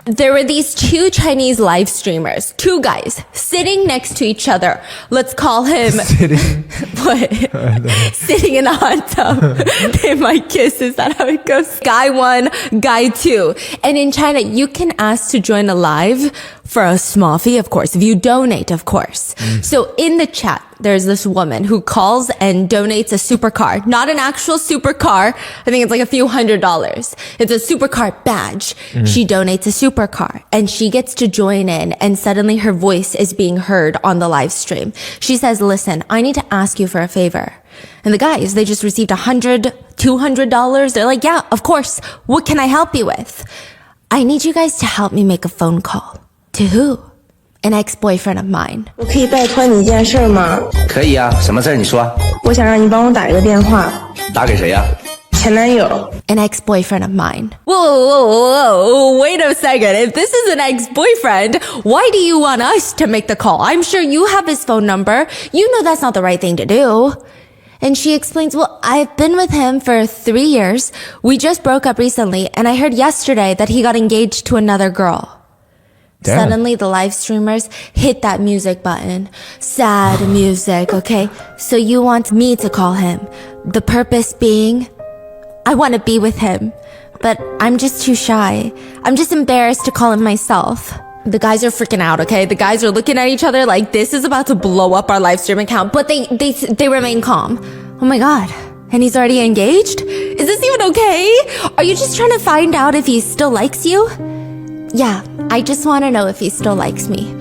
There were these two Chinese live streamers, two guys sitting next to each other. Let's call him what? Sitting in a hot tub. They might kiss. Is that how it goes? Guy 1, guy 2. And in China, you can ask to join a live for a small fee, of course, if you donate, of course. So in the chat, there's this woman who calls and donates a supercar. Not an actual supercar. I think it's like a few $100s. It's a supercar badge. She donates a supercar and she gets to join in, and suddenly her voice is being heard on the live stream. She says, listen, I need to ask you for a favor. And the guys, they just received $100, $200. They're like, yeah, of course. What can I help you with? I need you guys to help me make a phone call. To who? An ex-boyfriend of mine. 我可以拜托你一件事吗？可以啊，什么事儿你说？我想让你帮我打一个电话。打给谁呀？前男友。An ex-boyfriend of mine. Whoa, wait a second. If this is an ex-boyfriend, why do you want us to make the call? I'm sure you have his phone number. You know that's not the right thing to do. And she explains, well, I've been with him for 3 years. We just broke up recently, and I heard yesterday that he got engaged to another girl. Damn. Suddenly, the live streamers hit that music button. Sad music, okay? So you want me to call him. The purpose being, I want to be with him. But I'm just too shy. I'm just embarrassed to call him myself. The guys are freaking out, okay? The guys are looking at each other like this is about to blow up our live stream account. But they remain calm. Oh my God. And he's already engaged? Is this even okay? Are you just trying to find out if he still likes you? Yeah, I just want to know if he still likes me.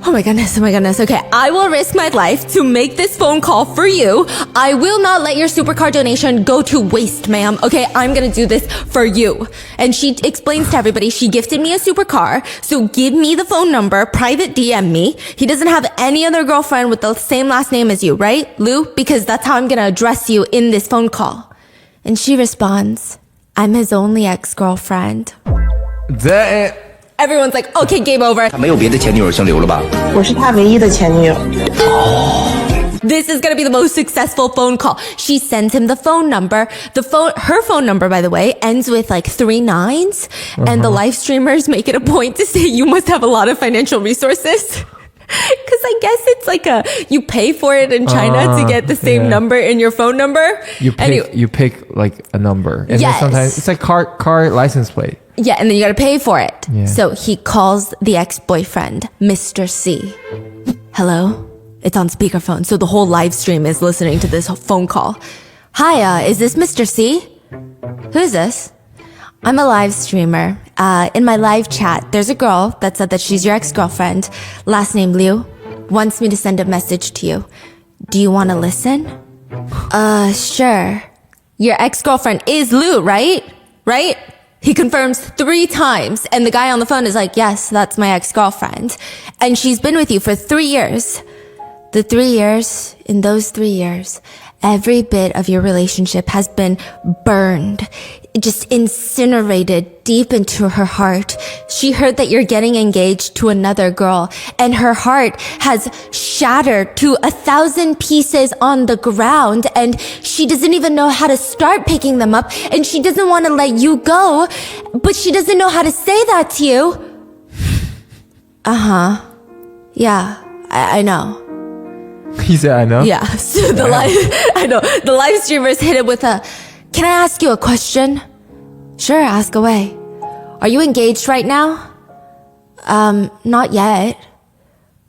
Oh my goodness. Okay, I will risk my life to make this phone call for you. I will not let your supercar donation go to waste, ma'am. Okay, I'm gonna do this for you. And she explains to everybody she gifted me a supercar, so give me the phone number, private DM me. He doesn't have any other girlfriend with the same last name as you, right, Lou? Because that's how I'm gonna address you in this phone call. And she responds, I'm his only ex-girlfriend. Everyone's like, okay, game over. 他没有别的前女友姓刘了吧？我是他唯一的前女友。This is gonna be the most successful phone call. She sends him the phone number. Her phone number, by the way, ends with like 3 9s. And the live streamers make it a point to say you must have a lot of financial resources. Because I guess it's like you pay for it in China to get the same number in your phone number. You pick like a number. And yes. Then sometimes it's like car license plate. Yeah, and then you gotta pay for it. Yeah. So he calls the ex-boyfriend, Mr. C. Hello? It's on speakerphone, so the whole live stream is listening to this phone call. Hi, is this Mr. C? Who is this? I'm a live streamer. In my live chat, there's a girl that said that she's your ex-girlfriend, last name Liu, wants me to send a message to you. Do you want to listen? Sure. Your ex-girlfriend is Liu, right? Right? He confirms 3 times, and the guy on the phone is like, yes, that's my ex-girlfriend. And she's been with you for 3 years. In those 3 years, every bit of your relationship has been burned, just incinerated deep into her heart. She heard that you're getting engaged to another girl, and her heart has shattered to 1,000 pieces on the ground, and she doesn't even know how to start picking them up, and she doesn't want to let you go, but she doesn't know how to say that to you. Yeah, I know. He said, I know? Yeah, so the live streamers hit it with a, can I ask you a question? Sure, ask away. Are you engaged right now? Not yet.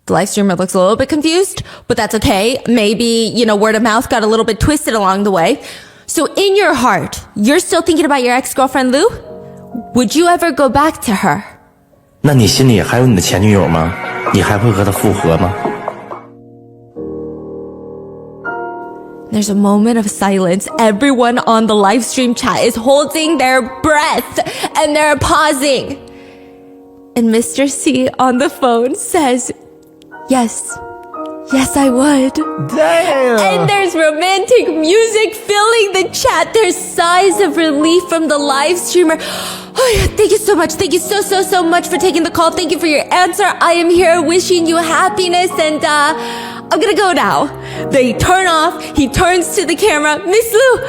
The live streamer looks a little bit confused, but that's okay. Maybe, word of mouth got a little bit twisted along the way. So in your heart, you're still thinking about your ex-girlfriend Lou? Would you ever go back to her? 那你心里还有你的前女友吗？你还会和她复合吗？ There's a moment of silence. Everyone on the live stream chat is holding their breath and they're pausing. And Mr. C on the phone says, yes, I would. Damn. And there's romantic music filling the chat. There's sighs of relief from the live streamer. Oh yeah, thank you so much. Thank you so much for taking the call. Thank you for your answer. I am here wishing you happiness, and I'm gonna go now. They turn off. He turns to the camera. Miss Lou,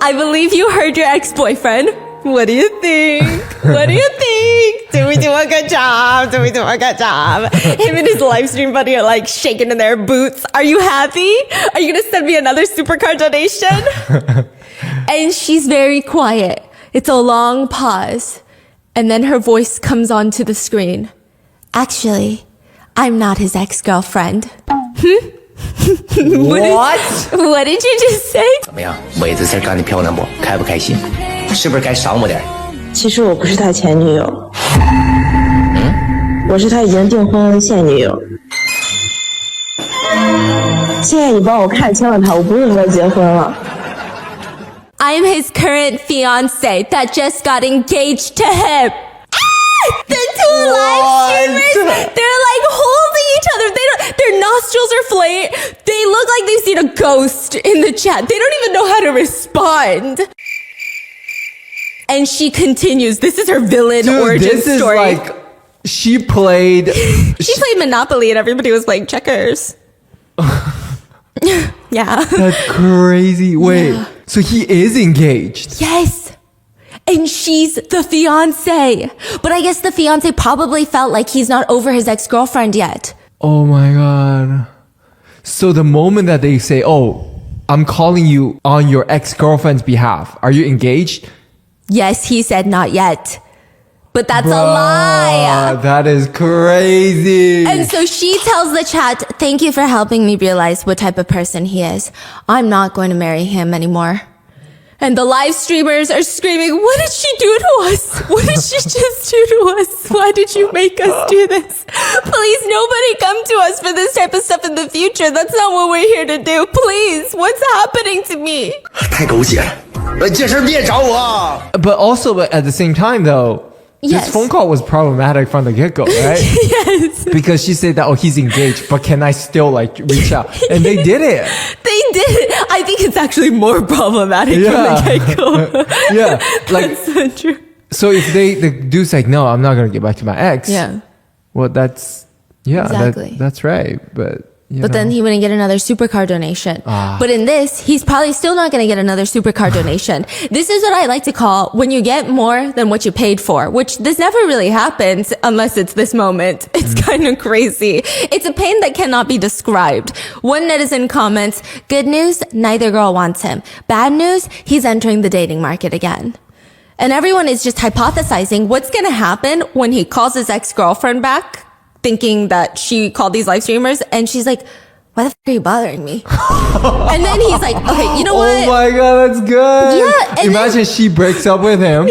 I believe you heard your ex-boyfriend. What do you think? What do you think? Did we do a good job? Did we do a good job? Him and his live stream buddy are like shaking in their boots. Are you happy? Are you going to send me another supercar donation? And she's very quiet. It's a long pause. And then her voice comes onto the screen. Actually, I'm not his ex-girlfriend. What? What did you just say? 怎么样，伟子今儿干得漂亮不？开不开心？是不是该赏我点？其实我不是他前女友，我是他已经订婚的现女友。现在你帮我看清了他，我不是和他结婚了。I'm his current fiance that just got engaged to him. The two live streamers, they're like holding each other. Their nostrils are flayed. They look like they've seen a ghost in the chat. They don't even know how to respond. And she continues. This is her villain origin this is story. like she played Monopoly and everybody was playing checkers. Yeah. That's crazy. Wait, so he is engaged? Yes. And she's the fiance. But I guess the fiance probably felt like he's not over his ex-girlfriend yet. Oh my god. So the moment that they say, oh, I'm calling you on your ex-girlfriend's behalf, are you engaged? Yes, he said not yet. But that's a lie. That is crazy. And so she tells the chat, thank you for helping me realize what type of person he is. I'm not going to marry him anymore. And the live streamers are screaming, what did she do to us? What did she just do to us? Why did you make us do this? Please, nobody come to us for this type of stuff in the future. That's not what we're here to do. Please, what's happening to me? 太狗血了，这事儿别找我。 But also, but at the same time, though, Yes. this phone call was problematic from the get-go, right? Yes. Because she said that, oh, he's engaged, but can I still like reach out? And they did it. They did. I think it's actually more problematic from the get-go. Yeah. Like, That's so true. so if the dude's like, no, I'm not going to get back to my ex. Yeah. Well, that's, yeah, Exactly. that's right. But, But then he wouldn't get another supercar donation. But in this, he's probably still not going to get another supercar donation. This is what I like to call when you get more than what you paid for, which this never really happens unless it's this moment. It's kind of crazy. It's a pain that cannot be described. One netizen comments, good news, neither girl wants him. Bad news, he's entering the dating market again. And everyone is just hypothesizing what's going to happen when he calls his ex-girlfriend back, thinking that she called these live streamers, and she's like, why the f*** are you bothering me? And then he's like, okay, you know what? Oh my god, that's good. Yeah, and Imagine she breaks up with him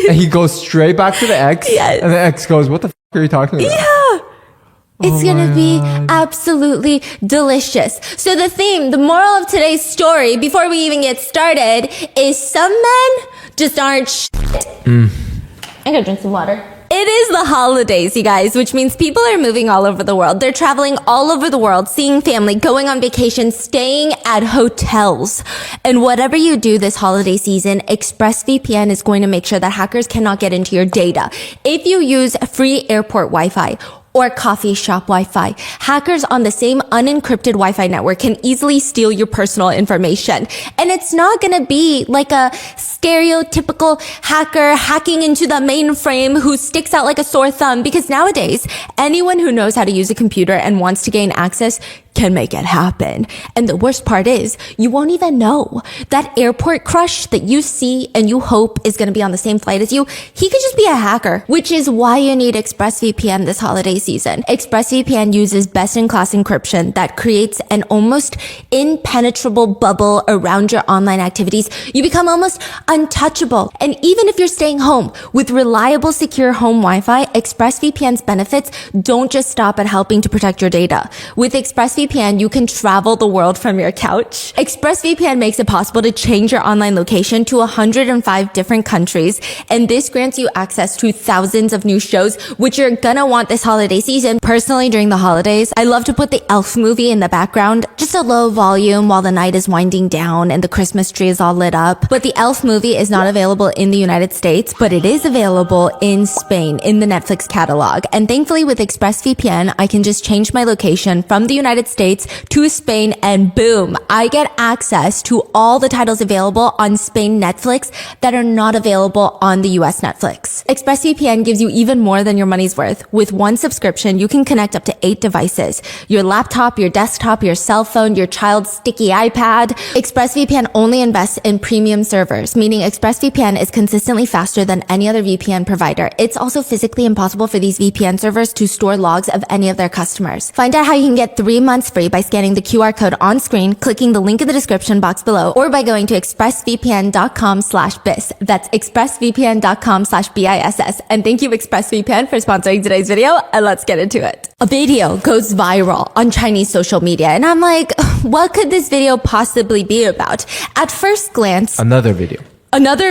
and he goes straight back to the ex. Yes. And the ex goes, what the f*** are you talking about? Yeah. It's going to be absolutely delicious. So the moral of today's story, before we even get started, is some men just aren't shit. I gotta drink some water. It is the holidays, you guys, which means people are moving all over the world. They're traveling all over the world, seeing family, going on vacation, staying at hotels. And whatever you do this holiday season, ExpressVPN is going to make sure that hackers cannot get into your data. If you use free airport Wi-Fi or coffee shop Wi-Fi, hackers on the same unencrypted Wi-Fi network can easily steal your personal information. And it's not gonna be like a stereotypical hacker hacking into the mainframe who sticks out like a sore thumb, because nowadays, anyone who knows how to use a computer and wants to gain access can make it happen. And the worst part is, you won't even know. That airport crush that you see and you hope is gonna be on the same flight as you, he could just be a hacker, which is why you need ExpressVPN this holiday season. ExpressVPN uses best-in-class encryption that creates an almost impenetrable bubble around your online activities. You become almost untouchable. And even if you're staying home with reliable, secure home Wi-Fi, ExpressVPN's benefits don't just stop at helping to protect your data. With ExpressVPN, you can travel the world from your couch. ExpressVPN makes it possible to change your online location to 105 different countries, and this grants you access to thousands of new shows, which you're gonna want this holiday season. Personally, during the holidays, I love to put the Elf movie in the background, just a low volume while the night is winding down and the Christmas tree is all lit up. But the Elf movie is not available in the United States, but it is available in Spain in the Netflix catalog. And thankfully with ExpressVPN, I can just change my location from the United States States to Spain, and boom, I get access to all the titles available on Spain Netflix that are not available on the US Netflix. ExpressVPN gives you even more than your money's worth. With one subscription, you can connect up to 8 devices. Your laptop, your desktop, your cell phone, your child's sticky iPad. ExpressVPN only invests in premium servers, meaning ExpressVPN is consistently faster than any other VPN provider. It's also physically impossible for these VPN servers to store logs of any of their customers. Find out how you can get 3 months free by scanning the QR code on screen, clicking the link in the description box below, or by going to expressvpn.com/bis. That's expressvpn.com/BISS. And thank you, ExpressVPN, for sponsoring today's video, and let's get into it. A video goes viral on Chinese social media, and I'm like, what could this video possibly be about? At first glance, Another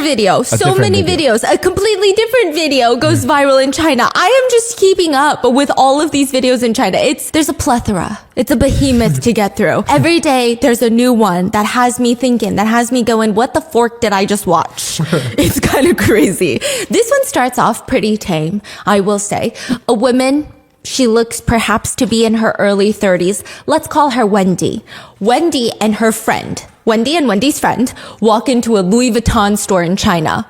video. So many videos. A completely different video goes viral in China. I am just keeping up with all of these videos in China. There's a plethora. It's a behemoth to get through. Every day there's a new one that has me thinking, that has me going, what the fork did I just watch? It's kind of crazy. This one starts off pretty tame, I will say. A woman, she looks perhaps to be in her early 30s. Let's call her Wendy. Wendy and her friend, Wendy and Wendy's friend, walk into a Louis Vuitton store in China.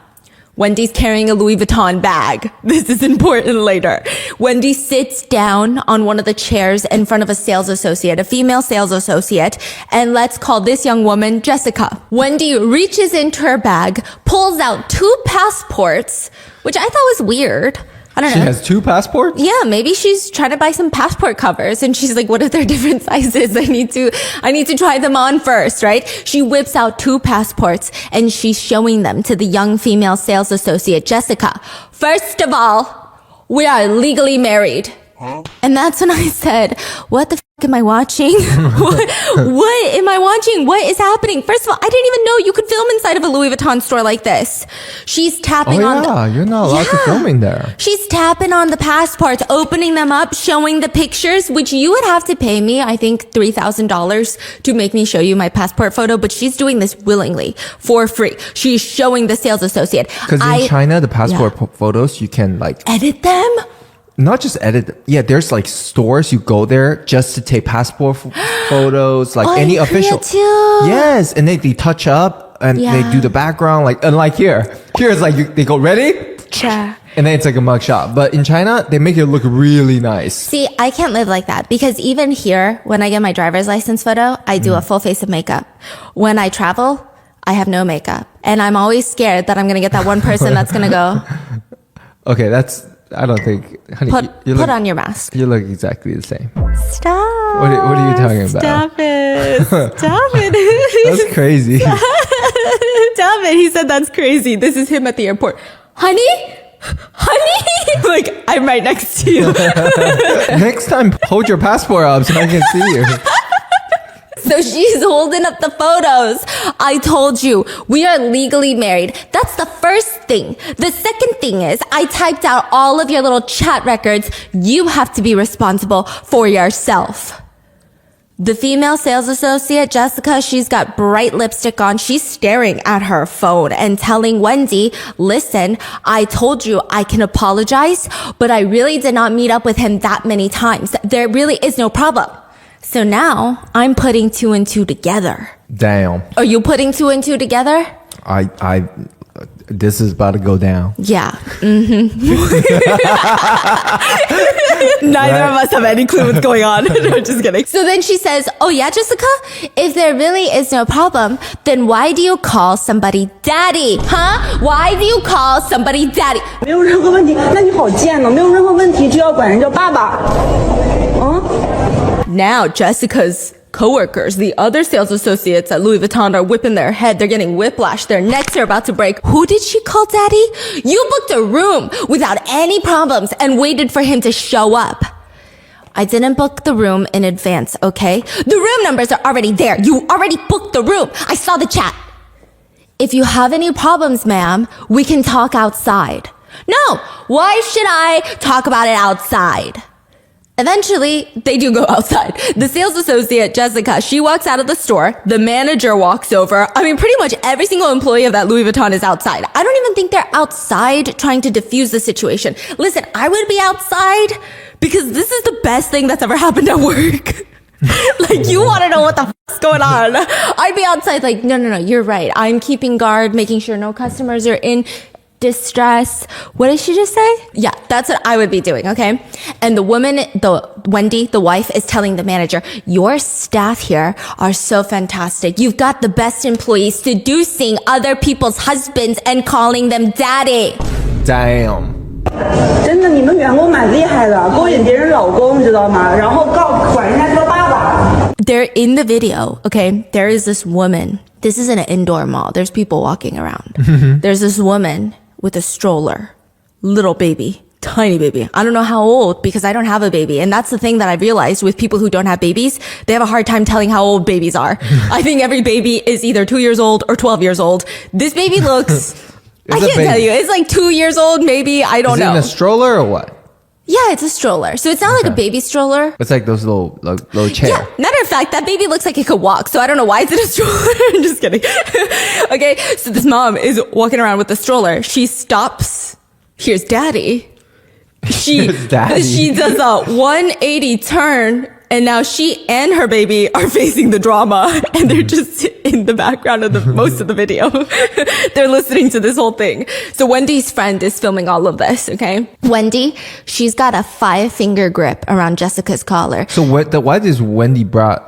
Wendy's carrying a Louis Vuitton bag. This is important later. Wendy sits down on one of the chairs in front of a sales associate, a female sales associate, and let's call this young woman Jessica. Wendy reaches into her bag, pulls out 2 passports, which I thought was weird. I don't know. She has 2 passports? Yeah, maybe she's trying to buy some passport covers and she's like, what if they're different sizes? I need to try them on first, right? She whips out 2 passports and she's showing them to the young female sales associate, Jessica. First of all, we are legally married. And that's when I said, what the am I watching? What am I watching? What is happening? First of all, I didn't even know you could film inside of a Louis Vuitton store like this. She's tapping on you're not allowed to film in there. She's tapping on the passports, opening them up, showing the pictures, which you would have to pay me, I think, $3,000 to make me show you my passport photo, but she's doing this willingly, for free. She's showing the sales associate. Because in China, the passport photos, you can edit them? Not just edit. Yeah, there's stores you go there just to take passport photos, any official. Too. Yes, and they touch up and they do the background, unlike here. Here it's they go ready, Yeah. and then it's like a mugshot. But in China, they make it look really nice. See, I can't live like that because even here, when I get my driver's license photo, I do a full face of makeup. When I travel, I have no makeup, and I'm always scared that I'm gonna get that one person that's gonna go. Okay, I don't think, honey. Put on your mask. You look exactly the same. Stop. What are you talking about? Stop it. Stop it. That's crazy. Stop it. He said that's crazy. This is him at the airport. Honey? I'm right next to you. Next time, hold your passport up so I can see you. So she's holding up the photos. I told you, we are legally married. That's the first thing. The second thing is, I typed out all of your little chat records. You have to be responsible for yourself. The female sales associate, Jessica, she's got bright lipstick on. She's staring at her phone and telling Wendy, listen, I told you I can apologize, but I really did not meet up with him that many times. There really is no problem. So now I'm putting 2 and 2 together. Damn. Are you putting 2 and 2 together? This is about to go down. Yeah. Mm-hmm. Neither of us have any clue what's going on. No, just kidding. So then she says, oh yeah, Jessica, if there really is no problem, then why do you call somebody daddy? Huh? Why do you call somebody daddy? 没有任何问题，那你好贱呢，没有任何问题就要管人叫爸爸，Now Jessica's coworkers, the other sales associates at Louis Vuitton, are whipping their head. They're getting whiplash. Their necks are about to break. Who did she call daddy? You booked a room without any problems and waited for him to show up. I didn't book the room in advance, okay? The room numbers are already there. You already booked the room. I saw the chat. If you have any problems, ma'am, we can talk outside. No, why should I talk about it outside? Eventually, they do go outside. The sales associate, Jessica, she walks out of the store. The manager walks over. I mean, pretty much every single employee of that Louis Vuitton is outside. I don't even think they're outside trying to diffuse the situation. Listen, I would be outside because this is the best thing that's ever happened at work. Like, you want to know what the fuck's going on. I'd be outside like, no, you're right. I'm keeping guard, making sure no customers are in distress. What did she just say? Yeah, that's what I would be doing, okay? And the woman, Wendy, the wife, is telling the manager, your staff here are so fantastic. You've got the best employees seducing other people's husbands and calling them daddy. Damn. 真的，你们员工蛮厉害的，勾引别人老公，知道吗？然后管人家叫爸爸。 They're in the video, okay? There is this woman. This is in an indoor mall. There's people walking around. There's this woman with a stroller, little baby, tiny baby. I don't know how old because I don't have a baby. And that's the thing that I realized with people who don't have babies. They have a hard time telling how old babies are. I think every baby is either 2 years old or 12 years old. This baby looks, I can't tell you. It's like 2 years old, maybe. I don't know. Is it in a stroller or what? Yeah, it's a stroller. So it's not like a baby stroller. It's like those little chair. Yeah, matter of fact, that baby looks like it could walk. So I don't know why it's in a stroller. I'm just kidding. Okay, so this mom is walking around with the stroller. She stops. Here's daddy. She does a 180 turn. And now she and her baby are facing the drama, and they're just in the background of most of the video. They're listening to this whole thing. So Wendy's friend is filming all of this, okay? Wendy, she's got a 5-finger grip around Jessica's collar. So why does Wendy brought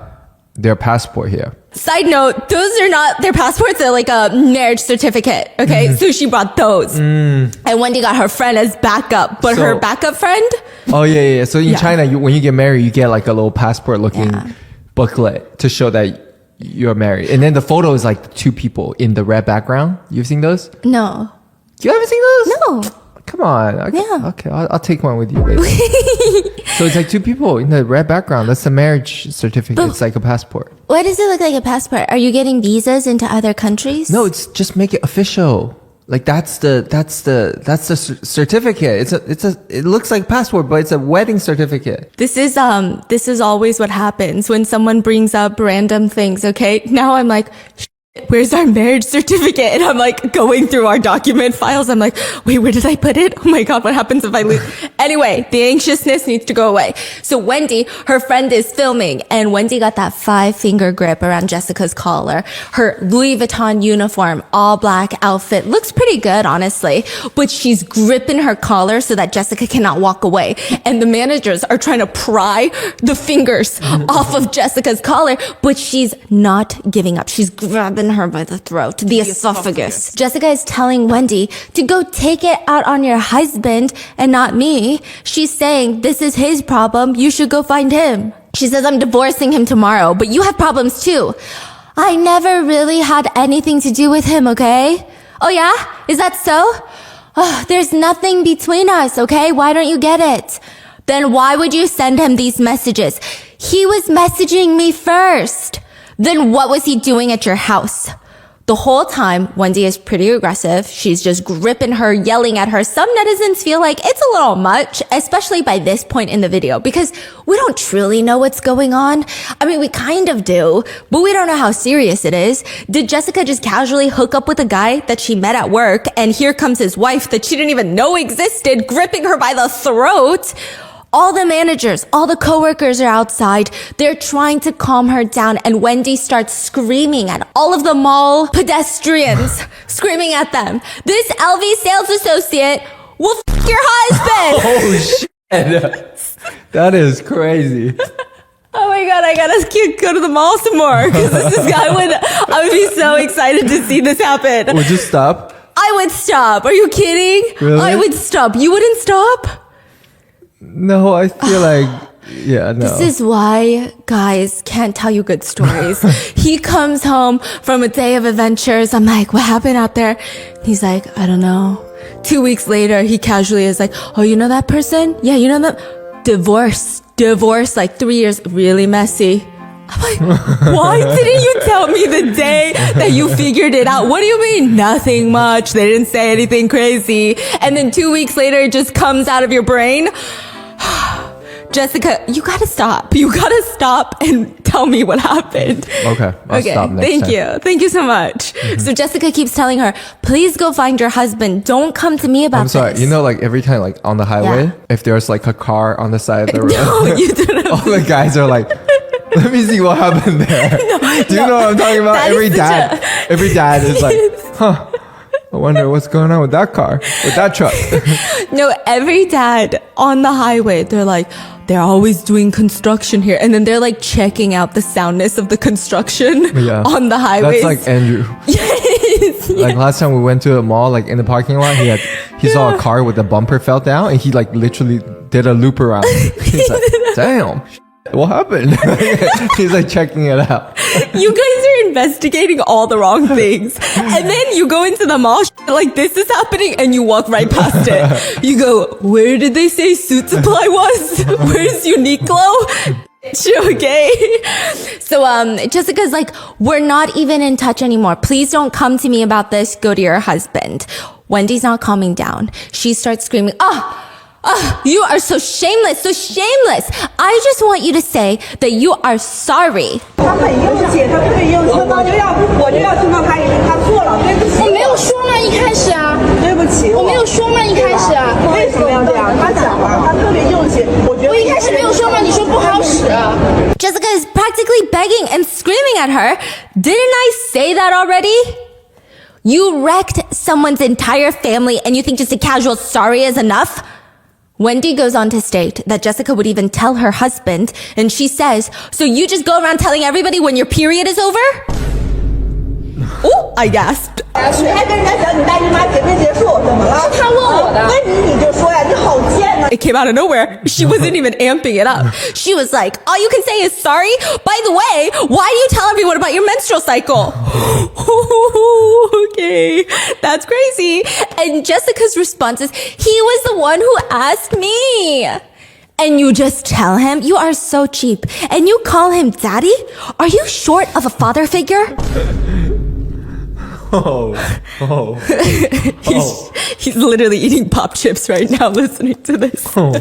their passport here? Side note, those are not their passports. They're like a marriage certificate, okay? So she brought those. And Wendy got her friend as backup. But her backup friend... Oh, yeah. So in China, when you get married, you get like a little passport-looking booklet to show that you're married. And then the photo is like 2 people in the red background. You've seen those? No. You haven't seen those? No. Come on. Okay, Yeah. Okay, I'll take one with you later. So it's like 2 people in the red background. That's the marriage certificate. It's like a passport. Why does it look like a passport? Are you getting visas into other countries? No, it's just make it official. Like that's the certificate. It looks like passport, but it's a wedding certificate. This is always what happens when someone brings up random things, okay? Now I'm like, where's our marriage certificate? And I'm like going through our document files. I'm like, wait, where did I put it? Oh my God, what happens if I lose? Anyway, the anxiousness needs to go away. So Wendy, her friend is filming, and Wendy got that 5-finger grip around Jessica's collar. Her Louis Vuitton uniform, all black outfit, looks pretty good, honestly, but she's gripping her collar so that Jessica cannot walk away. And the managers are trying to pry the fingers off of Jessica's collar, but she's not giving up. She's grabbing her by the throat, the esophagus. Jessica is telling Wendy to go take it out on your husband and not me. She's saying, this is his problem. You should go find him. She says, I'm divorcing him tomorrow, but you have problems too. I never really had anything to do with him, okay? Oh yeah? Is that so? Oh, there's nothing between us, okay? Why don't you get it? Then why would you send him these messages? He was messaging me first. Then what was he doing at your house? The whole time, Wendy is pretty aggressive. She's just gripping her, yelling at her. Some netizens feel like it's a little much, especially by this point in the video, because we don't truly know what's going on. I mean, we kind of do, but we don't know how serious it is. Did Jessica just casually hook up with a guy that she met at work, and here comes his wife that she didn't even know existed, gripping her by the throat? All the managers, all the coworkers are outside. They're trying to calm her down, and Wendy starts screaming at all of the mall pedestrians, screaming at them. This LV sales associate will f*** your husband. Oh, shit. That is crazy. Oh my God, I gotta go to the mall some more, because I would be so excited to see this happen. Would you stop? I would stop. Are you kidding? Really? I would stop. You wouldn't stop? No, I feel like, yeah, no. This is why guys can't tell you good stories. He comes home from a day of adventures. I'm like, what happened out there? He's like, I don't know. 2 weeks later, he casually is like, oh, you know that person? Yeah, you know that? Divorce, like 3 years, really messy. I'm like, why didn't you tell me the day that you figured it out? What do you mean? Nothing much. They didn't say anything crazy. And then 2 weeks later, it just comes out of your brain. Jessica, you gotta stop. You gotta stop and tell me what happened. Okay, I'll stop next thank time. you. Thank you so much. So Jessica keeps telling her, please go find your husband. Don't come to me about I'm sorry. this. You know, like every time, like on the highway, Yeah. if there's like a car on the side of the road, No, you didn't. all the guys are like, Let me see what happened there. Do you know what I'm talking about? Every dad is like, huh, I wonder what's going on with that car, with that truck. No, every dad on the highway, they're like, they're always doing construction here. And then they're like checking out the soundness of the construction on the highways. That's like Andrew. Yes, Like last time we went to a mall, like in the parking lot, he saw a car with the bumper fell down and he like literally did a loop around. He's like, damn, what happened? He's like checking it out. You guys are investigating all the wrong things. And then you go into the mall, like this is happening, and you walk right past it. You go, where did they say Suit Supply was? Where's Uniqlo? Okay. So, Jessica's like, we're not even in touch anymore. Please don't come to me about this. Go to your husband. Wendy's not calming down. She starts screaming, you are so shameless, so shameless. I just want you to say that you are sorry. 他很硬气，他特别硬气，我就要听到他错了，对不起。我没有说吗？一开始啊，对不起，我没有说吗？一开始啊，为什么要这样？他讲了，他特别硬气，我觉得我一开始没有说吗？你说不好使啊。Jessica is practically begging and screaming at her. Didn't I say that already? You wrecked someone's entire family and you think just a casual sorry is enough? Wendy goes on to state that Jessica would even tell her husband, and she says, so you just go around telling everybody when your period is over? Oh, I gasped. 你还跟人家讲你大姨妈结没结束，怎么了？他问我的。问你就说呀，你好贱呐！ It came out of nowhere. She wasn't even amping it up. She was like, all you can say is sorry? By the way, why do you tell everyone about your menstrual cycle? Okay, that's crazy. And Jessica's response is, he was the one who asked me. And you just tell him, you are so cheap. And you call him daddy? Are you short of a father figure? He's literally eating pop chips right now listening to this. 好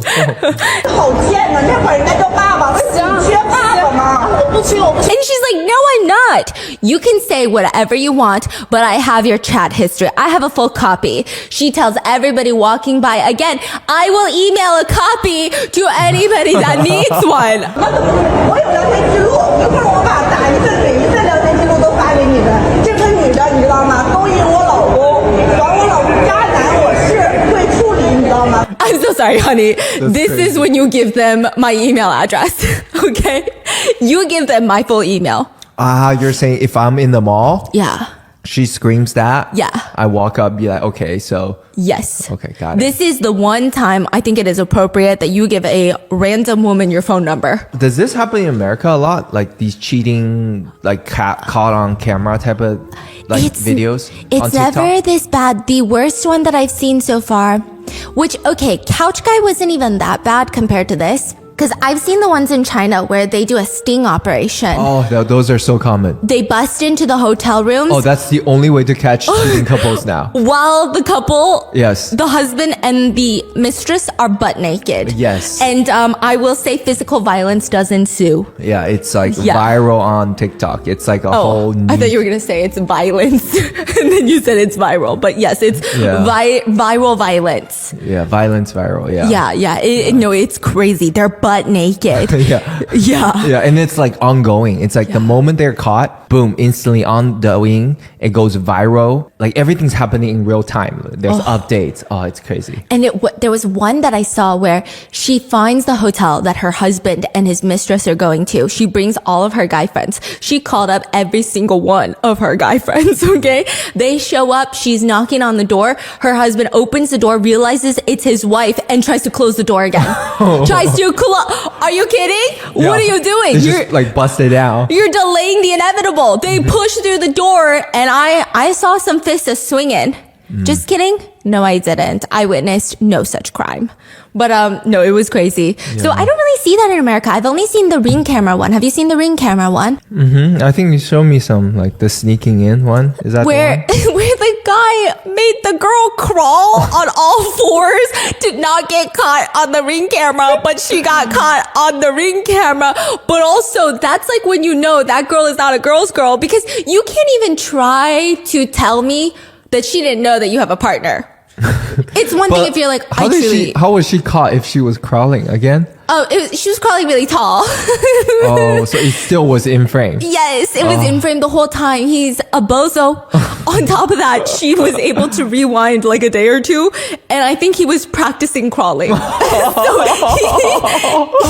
贱呐！那会儿人家叫爸爸，你缺爸爸吗？我不缺，我不缺。 And she's like, no, I'm not. You can say whatever you want, but I have your chat history. I have a full copy. She tells everybody walking by, again, I will email a copy to anybody that needs one. 我有聊天记录，一会儿我把打一份每一份聊天记录都发给你们。这个女的你知道吗？勾引我老公，管我老公渣男，我是会处理，你知道吗？ I'm so sorry, honey. This crazy. is when you give them my email address, okay? You give them my full email. You're saying if I'm in the mall, Yeah. she screams that. Yeah. I walk up, be like, okay, so. Yes. Okay, got it. This is the one time I think it is appropriate that you give a random woman your phone number. Does this happen in America a lot? Like these cheating, like caught on camera type of like videos on It's TikTok? never this bad. The worst one that I've seen so far, which, okay, Couch Guy wasn't even that bad compared to this. Because I've seen the ones in China where they do a sting operation. Oh, those are so common. They bust into the hotel rooms. Oh, that's the only way to catch cheating couples now. While the couple, Yes. the husband and the mistress are butt naked. Yes. And I will say physical violence does ensue. Yeah, it's like Yeah. viral on TikTok. It's like a whole I thought you were going to say it's violence. And then you said it's viral. But yes, it's viral violence. Yeah, violence viral. Yeah. Yeah. No, it's crazy. They're butt naked. Yeah. Yeah. Yeah, and it's like ongoing. It's like the moment they're caught, boom, instantly on the wing, it goes viral. Like everything's happening in real time. There's updates. Oh, it's crazy. And there was one that I saw where she finds the hotel that her husband and his mistress are going to. She brings all of her guy friends. She called up every single one of her guy friends, okay? They show up. She's knocking on the door. Her husband opens the door, realizes it's his wife, and tries to close the door again. Tries to close. Are you kidding? Yeah. What are you doing? They just like busted out. You're delaying the inevitable. They push through the door, and I saw some fists swinging. Just kidding? No, I didn't. I witnessed no such crime. But no, it was crazy. So I don't really see that in America. I've only seen the Ring camera one. Have you seen the Ring camera one? I think you showed me some, like the sneaking in one. Is that Where the one? where the guy made the girl crawl on all fours to not get caught on the Ring camera, but she got caught on the Ring camera. But also, that's like when you know that girl is not a girl's girl, because you can't even try to tell me that she didn't know that you have a partner. It's one thing if you're like, how was she caught if she was crawling again? Oh, she was crawling really tall. Oh, so it still was in frame. Yes, it was in frame the whole time. He's a bozo. On top of that, she was able to rewind like a day or two, and I think he was practicing crawling. So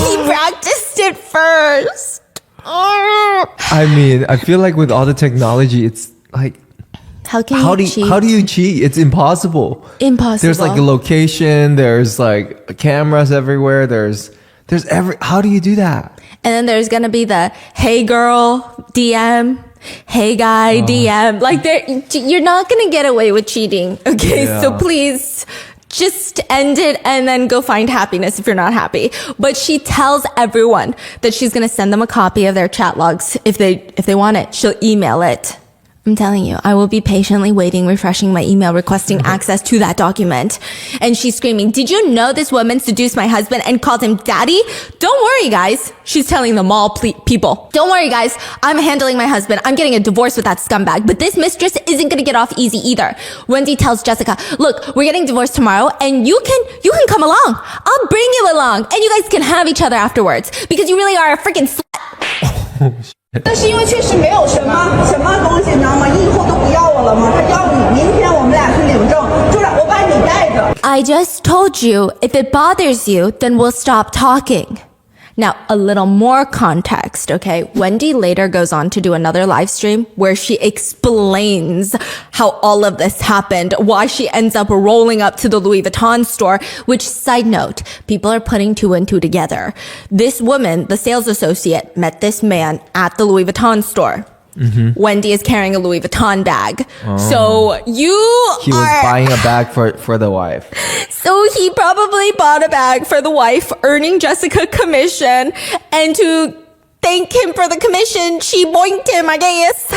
he practiced it first. I mean, I feel like with all the technology, it's like, How how do you cheat? It's impossible. Impossible. There's like a location. There's like cameras everywhere. There's how do you do that? And then there's gonna be the hey girl DM, hey guy DM. Like you're not gonna get away with cheating. Okay, Yeah. so please just end it and then go find happiness if you're not happy. But she tells everyone that she's gonna send them a copy of their chat logs if they want it. She'll email it. I'm telling you, I will be patiently waiting, refreshing my email, requesting access to that document. And she's screaming, did you know this woman seduced my husband and called him daddy? Don't worry, guys. She's telling them all people. Don't worry, guys. I'm handling my husband. I'm getting a divorce with that scumbag. But this mistress isn't going to get off easy either. Wendy tells Jessica, look, we're getting divorced tomorrow and you can come along. I'll bring you along and you guys can have each other afterwards because you really are a freaking slut. 那是因为确实没有什么。什么东西你知道吗？你以后都不要我了吗？他要你，明天我们俩去领证，就是我把你带着。 I just told you, if it bothers you, then we'll stop talking. Now, a little more context, okay? Wendy later goes on to do another live stream where she explains how all of this happened, why she ends up rolling up to the Louis Vuitton store, which, side note, people are putting two and two together. This woman, the sales associate, met this man at the Louis Vuitton store. Wendy is carrying a Louis Vuitton bag. So He was buying a bag for the wife. So he probably bought a bag for the wife, earning Jessica commission. And to thank him for the commission, she boinked him, I guess.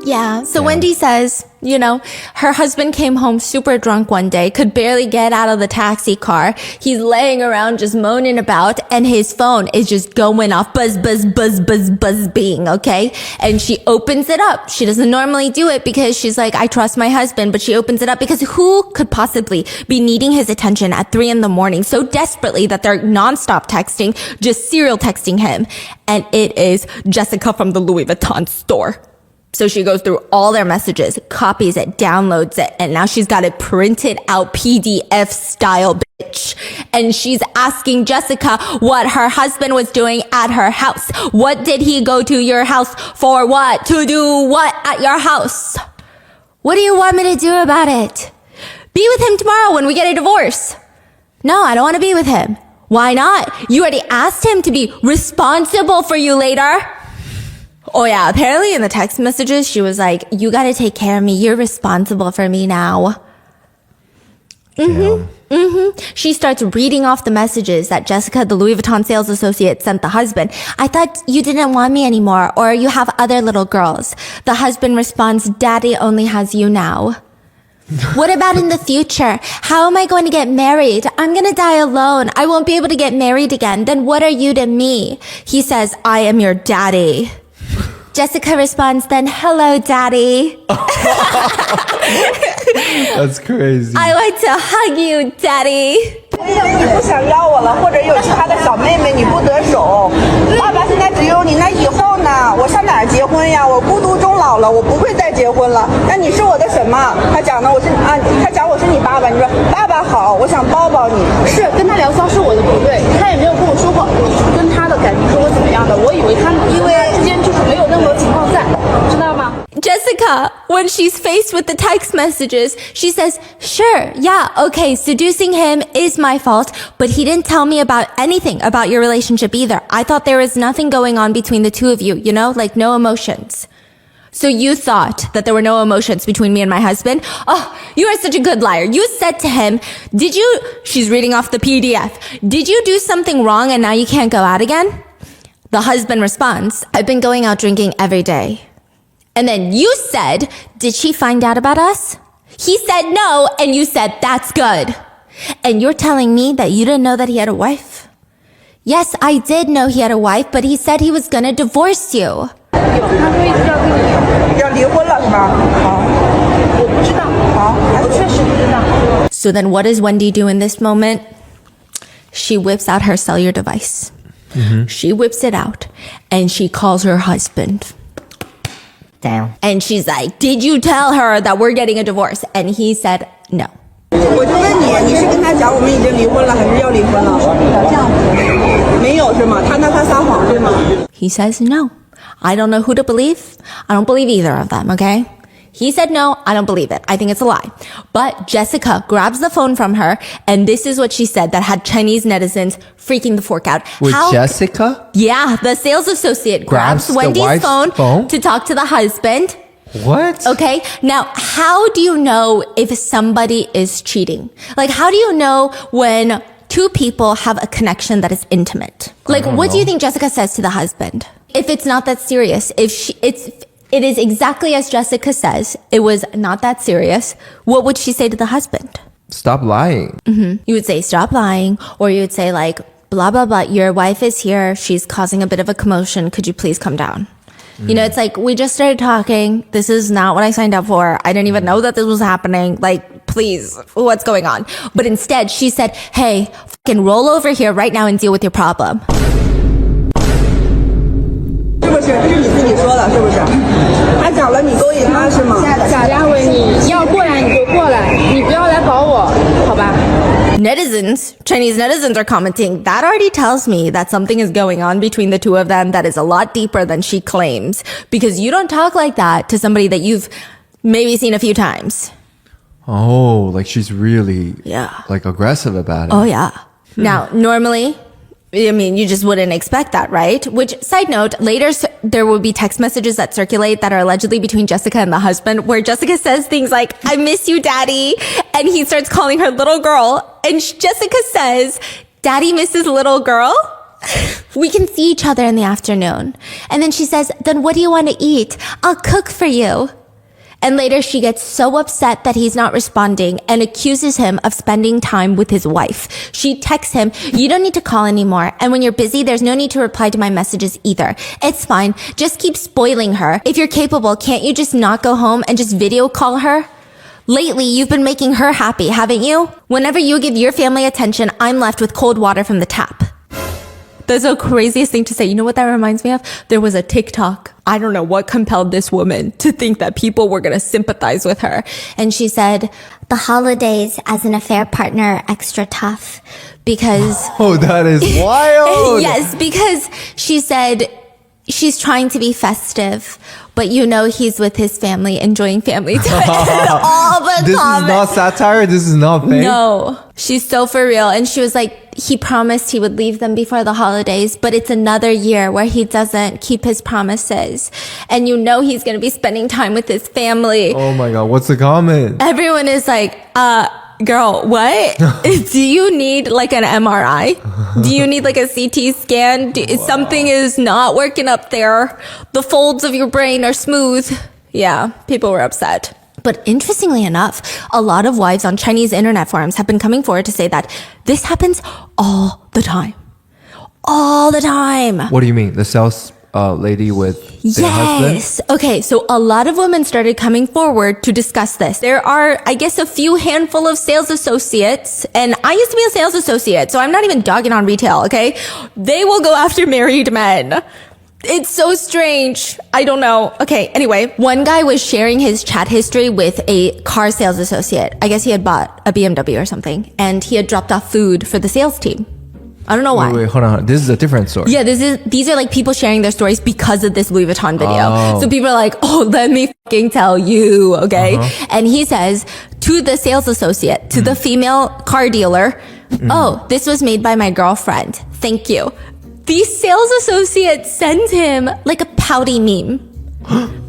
Yeah. So Wendy says, you know, her husband came home super drunk one day, could barely get out of the taxi car. He's laying around just moaning about, and his phone is just going off, buzz, buzz, buzz, buzz, buzz, bing, okay? And she opens it up. She doesn't normally do it because she's like, I trust my husband, but she opens it up because who could possibly be needing his attention at 3 a.m. so desperately that they're nonstop texting, just serial texting him. And it is Jessica from the Louis Vuitton store. So she goes through all their messages, copies it, downloads it, and now she's got it printed out PDF style, bitch. And she's asking Jessica what her husband was doing at her house. What did he go to your house for? What? To do what at your house? What do you want me to do about it? Be with him tomorrow when we get a divorce. No, I don't want to be with him. Why not? You already asked him to be responsible for you later. Oh yeah, apparently in the text messages, she was like, you gotta take care of me. You're responsible for me now. She starts reading off the messages that Jessica, the Louis Vuitton sales associate, sent the husband. I thought you didn't want me anymore, or you have other little girls. The husband responds, Daddy only has you now. What about in the future? How am I going to get married? I'm going to die alone. I won't be able to get married again. Then what are you to me? He says, I am your daddy. Jessica responds then, hello, daddy. That's crazy. I like to hug you, daddy. 你不想要我了，或者有其他的小妹妹你不得手，爸爸现在只有你，那以后呢？我上哪儿结婚呀？我孤独终老了，我不会再结婚了。那你是我的什么？他讲呢，他讲我是你爸爸，你说爸爸好，我想抱抱你。是跟他聊骚是我的不对，他也没有跟我说过跟他的感情是我怎么样的，我以为他们之间就是没有任何情况在，知道吗？ Jessica, when she's faced with the text messages, she says, sure, yeah, okay, seducing him is my fault, but he didn't tell me about anything about your relationship either. I thought there was nothing going on between the two of you, you know, like no emotions. So you thought that there were no emotions between me and my husband? Oh, you are such a good liar. You said to him, she's reading off the PDF, did you do something wrong and now you can't go out again? The husband responds, I've been going out drinking every day. And then you said, did she find out about us? He said no, and you said, that's good. And you're telling me that you didn't know that he had a wife? Yes, I did know he had a wife, but he said he was gonna divorce you. 要离婚了是吧？好，我不知道，好，我确实不知道。 So then what does Wendy do in this moment? she whips out her cellular device. She whips it out and she calls her husband. Damn. And she's like, did you tell her that we're getting a divorce? And he said, no. 我就问你，你是跟他讲我们已经离婚了，还是要离婚了？这样子没有是吗？他撒谎对吗？ He says no. I don't know who to believe. I don't believe either of them, okay? He said no, I don't believe it. I think it's a lie. But Jessica grabs the phone from her, and this is what she said that had Chinese netizens freaking the fork out. With Jessica? Yeah, the sales associate grabs the Wendy's wife's phone to talk to the husband. What? Okay, now how do you know if somebody is cheating? Like, how do you know when two people have a connection that is intimate? Like, what do you think Jessica says to the husband? If it's not that serious, it is exactly as Jessica says, it was not that serious, what would she say to the husband? Stop lying. You would say, stop lying, or you would say like, blah, blah, blah, your wife is here, she's causing a bit of a commotion, could you please come down? You know, it's like, we just started talking, this is not what I signed up for, I didn't even know that this was happening, like, please, what's going on? But instead, she said, hey, fucking roll over here right now and deal with your problem. 是不是？这是你自己说的，是不是？他讲了，你勾引他是吗？贾家伟，你要过来你就过来，你不要来搞我，好吧？ Chinese netizens are commenting, that already tells me that something is going on between the two of them that is a lot deeper than she claims. Because you don't talk like that to somebody that you've maybe seen a few times. Oh, like she's really like aggressive about it. Oh, yeah. Now, normally, I mean, you just wouldn't expect that, right? Which, side note, later there will be text messages that circulate that are allegedly between Jessica and the husband, where Jessica says things like, I miss you, daddy. And he starts calling her little girl. And Jessica says, daddy misses little girl? We can see each other in the afternoon. And then she says, then what do you want to eat? I'll cook for you. And later she gets so upset that he's not responding and accuses him of spending time with his wife. She texts him, you don't need to call anymore. And when you're busy, there's no need to reply to my messages either. It's fine. Just keep spoiling her. If you're capable, can't you just not go home and just video call her? Lately, you've been making her happy, haven't you? Whenever you give your family attention, I'm left with cold water from the tap. That's the craziest thing to say. You know what that reminds me of? There was a TikTok. I don't know what compelled this woman to think that people were going to sympathize with her. And she said, the holidays as an affair partner are extra tough because... Oh, that is wild. Yes, because she said she's trying to be festive, but you know he's with his family, enjoying family time all the This time. is not satire? This is not fake? No, she's so for real. And she was like, he promised he would leave them before the holidays, but it's another year where he doesn't keep his promises. And you know he's going to be spending time with his family. Oh my God, what's the comment? Everyone is like, girl, what? Do you need like an MRI? Do you need like a CT scan? Something is not working up there. The folds of your brain are smooth. Yeah, people were upset. But interestingly enough, a lot of wives on Chinese internet forums have been coming forward to say that this happens all the time. All the time. What do you mean? The sales lady with their husband? Yes. Okay, so a lot of women started coming forward to discuss this. There are, I guess, a few handful of sales associates, and I used to be a sales associate, so I'm not even dogging on retail, okay? They will go after married men. It's so strange. I don't know. Okay, anyway, one guy was sharing his chat history with a car sales associate. I guess he had bought a BMW or something, and he had dropped off food for the sales team. I don't know why. Wait, hold on. This is a different story. Yeah, these are like people sharing their stories because of this Louis Vuitton video. Oh. So people are like, oh, let me fucking tell you, okay? And he says to the sales associate, to the female car dealer, oh, this was made by my girlfriend. Thank you. The sales associate sends him like a pouty meme.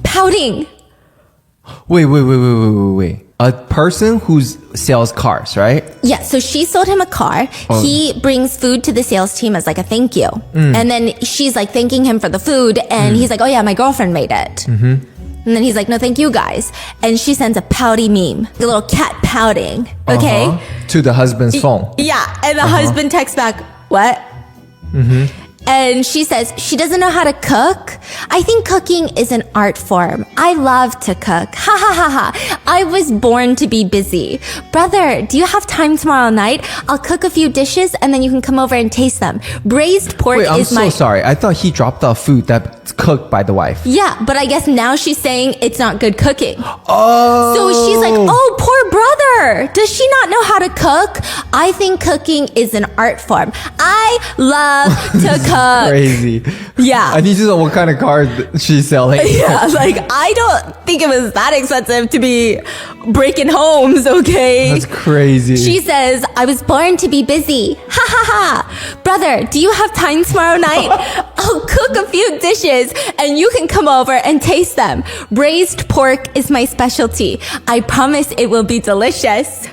Pouting. Wait. A person who sells cars, right? Yeah, so she sold him a car. He brings food to the sales team as like a thank you. And then she's like thanking him for the food. And he's like, oh yeah, my girlfriend made it. And then he's like, no, thank you guys. And she sends a pouty meme, a little cat pouting. Okay? To the husband's phone. Yeah. And the husband texts back, what? And she says she doesn't know how to cook. I think cooking is an art form. I love to cook. Ha ha ha ha. I was born to be busy. Brother, do you have time tomorrow night? I'll cook a few dishes and then you can come over and taste them. Braised pork Wait, I'm is my... so sorry. I thought he dropped off food that's cooked by the wife. Yeah, but I guess now she's saying it's not good cooking. Oh. So she's like, oh, poor brother. Does she not know how to cook? I think cooking is an art form. I love to cook. Crazy. Yeah. I need to know what kind of car she's selling. Yeah, like I don't think it was that expensive to be breaking homes, okay? That's crazy. She says, I was born to be busy. Ha ha ha. Brother, do you have time tomorrow night? I'll cook a few dishes and you can come over and taste them. Braised pork is my specialty. I promise it will be delicious.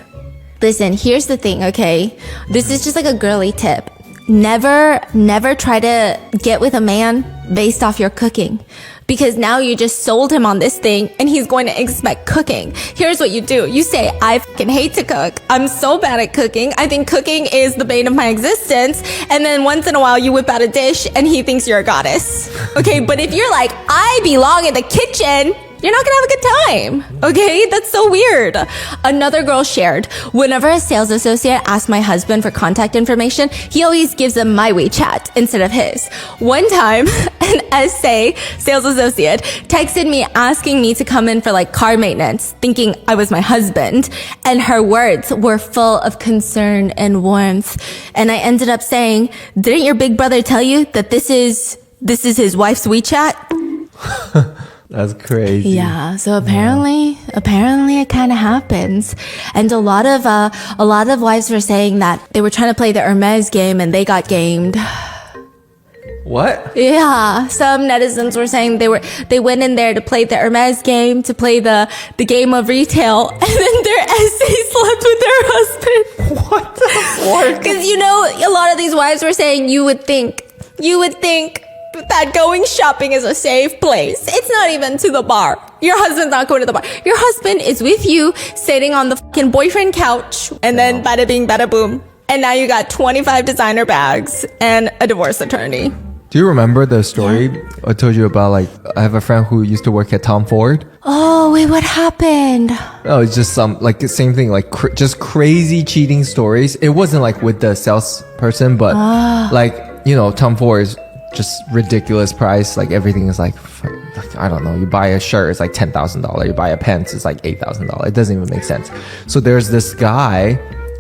Listen, here's the thing, okay? This is just like a girly tip. Never try to get with a man based off your cooking. Because now you just sold him on this thing and he's going to expect cooking. Here's what you do. You say, I fucking hate to cook. I'm so bad at cooking. I think cooking is the bane of my existence. And then once in a while you whip out a dish and he thinks you're a goddess. Okay, but if you're like, I belong in the kitchen, you're not gonna have a good time. Okay, that's so weird. Another girl shared, whenever a sales associate asks my husband for contact information, he always gives them my WeChat instead of his. One time, an SA sales associate texted me asking me to come in for like car maintenance, thinking I was my husband. And her words were full of concern and warmth. And I ended up saying, didn't your big brother tell you that this is his wife's WeChat? That's crazy. Yeah, so apparently it kind of happens. And a lot of wives were saying that they were trying to play the Hermes game and they got gamed. What? Yeah, some netizens were saying they went in there to play the Hermes game, to play the game of retail, and then their SA slept with their husband. What the fuck? Because a lot of these wives were saying you would think that going shopping is a safe place. It's not even to the bar. Your husband's not going to the bar. Your husband is with you, sitting on the fucking boyfriend couch, and then bada bing, bada boom. And now you got 25 designer bags and a divorce attorney. Do you remember the story I told you about? Like, I have a friend who used to work at Tom Ford. Oh, wait, what happened? Oh, it's just the same thing, like just crazy cheating stories. It wasn't like with the salesperson, but Tom Ford is just ridiculous price. Like everything is like I don't know. You buy a shirt, it's like $10,000. You buy a pants, it's like $8,000. It doesn't even make sense. So there's this guy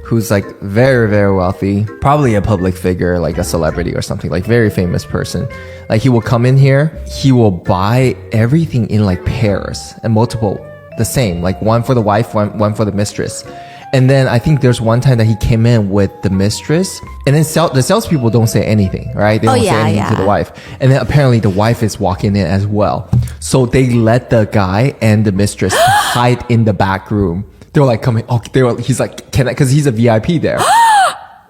who's like very, very wealthy, probably a public figure, like a celebrity or something, like very famous person. Like he will come in here, he will buy everything in like pairs and multiple, the same, like one for the wife, one for the mistress. And then I think there's one time that he came in with the mistress, and then the salespeople don't say anything, right? They don't say anything to the wife. And then apparently the wife is walking in as well. So they let the guy and the mistress hide in the back room. They were like coming, he's like, can I, cause he's a VIP there.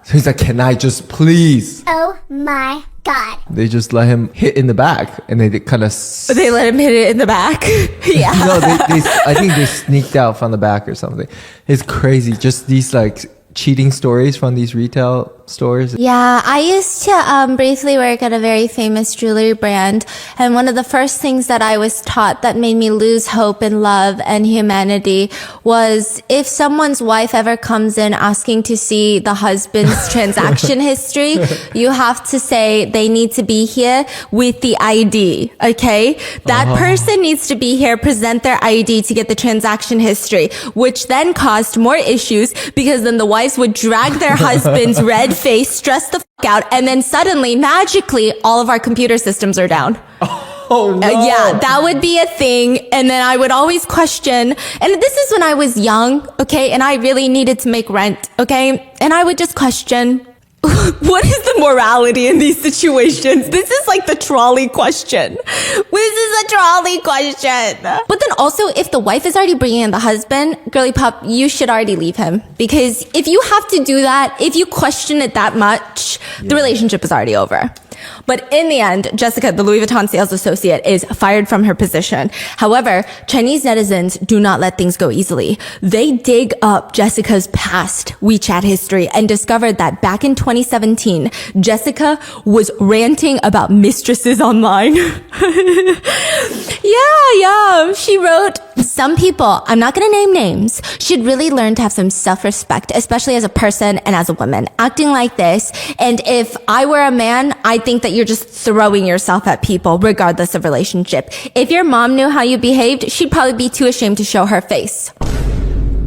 So he's like, can I just please? Oh my God. They just let him hit in the back, and they kind of... They let him hit it in the back? Yeah. No, I think they sneaked out from the back or something. It's crazy. Just these like cheating stories from these retail stores. Yeah, I used to briefly work at a very famous jewelry brand, and one of the first things that I was taught that made me lose hope in love and humanity was if someone's wife ever comes in asking to see the husband's transaction history, you have to say they need to be here with the ID, okay? That person needs to be here, present their ID to get the transaction history, which then caused more issues because then the wives would drag their husband's red face, stress the fuck out, and then suddenly, magically, all of our computer systems are down. Oh no. Yeah, that would be a thing. And then I would always question, and this is when I was young, okay, and I really needed to make rent, okay, and I would just question, what is the morality in these situations? This is like the trolley question. This is a trolley question. But then also, if the wife is already bringing in the husband, girly pop, you should already leave him. Because if you have to do that, if you question it that much, the relationship is already over. But in the end, Jessica, the Louis Vuitton sales associate, is fired from her position. However, Chinese netizens do not let things go easily. They dig up Jessica's past WeChat history and discovered that back in 2017, Jessica was ranting about mistresses online. Yeah. She wrote, some people, I'm not going to name names, should really learn to have some self-respect, especially as a person and as a woman. Acting like this, and if I were a man, I think that you're just throwing yourself at people regardless of relationship. If your mom knew how you behaved, she'd probably be too ashamed to show her face.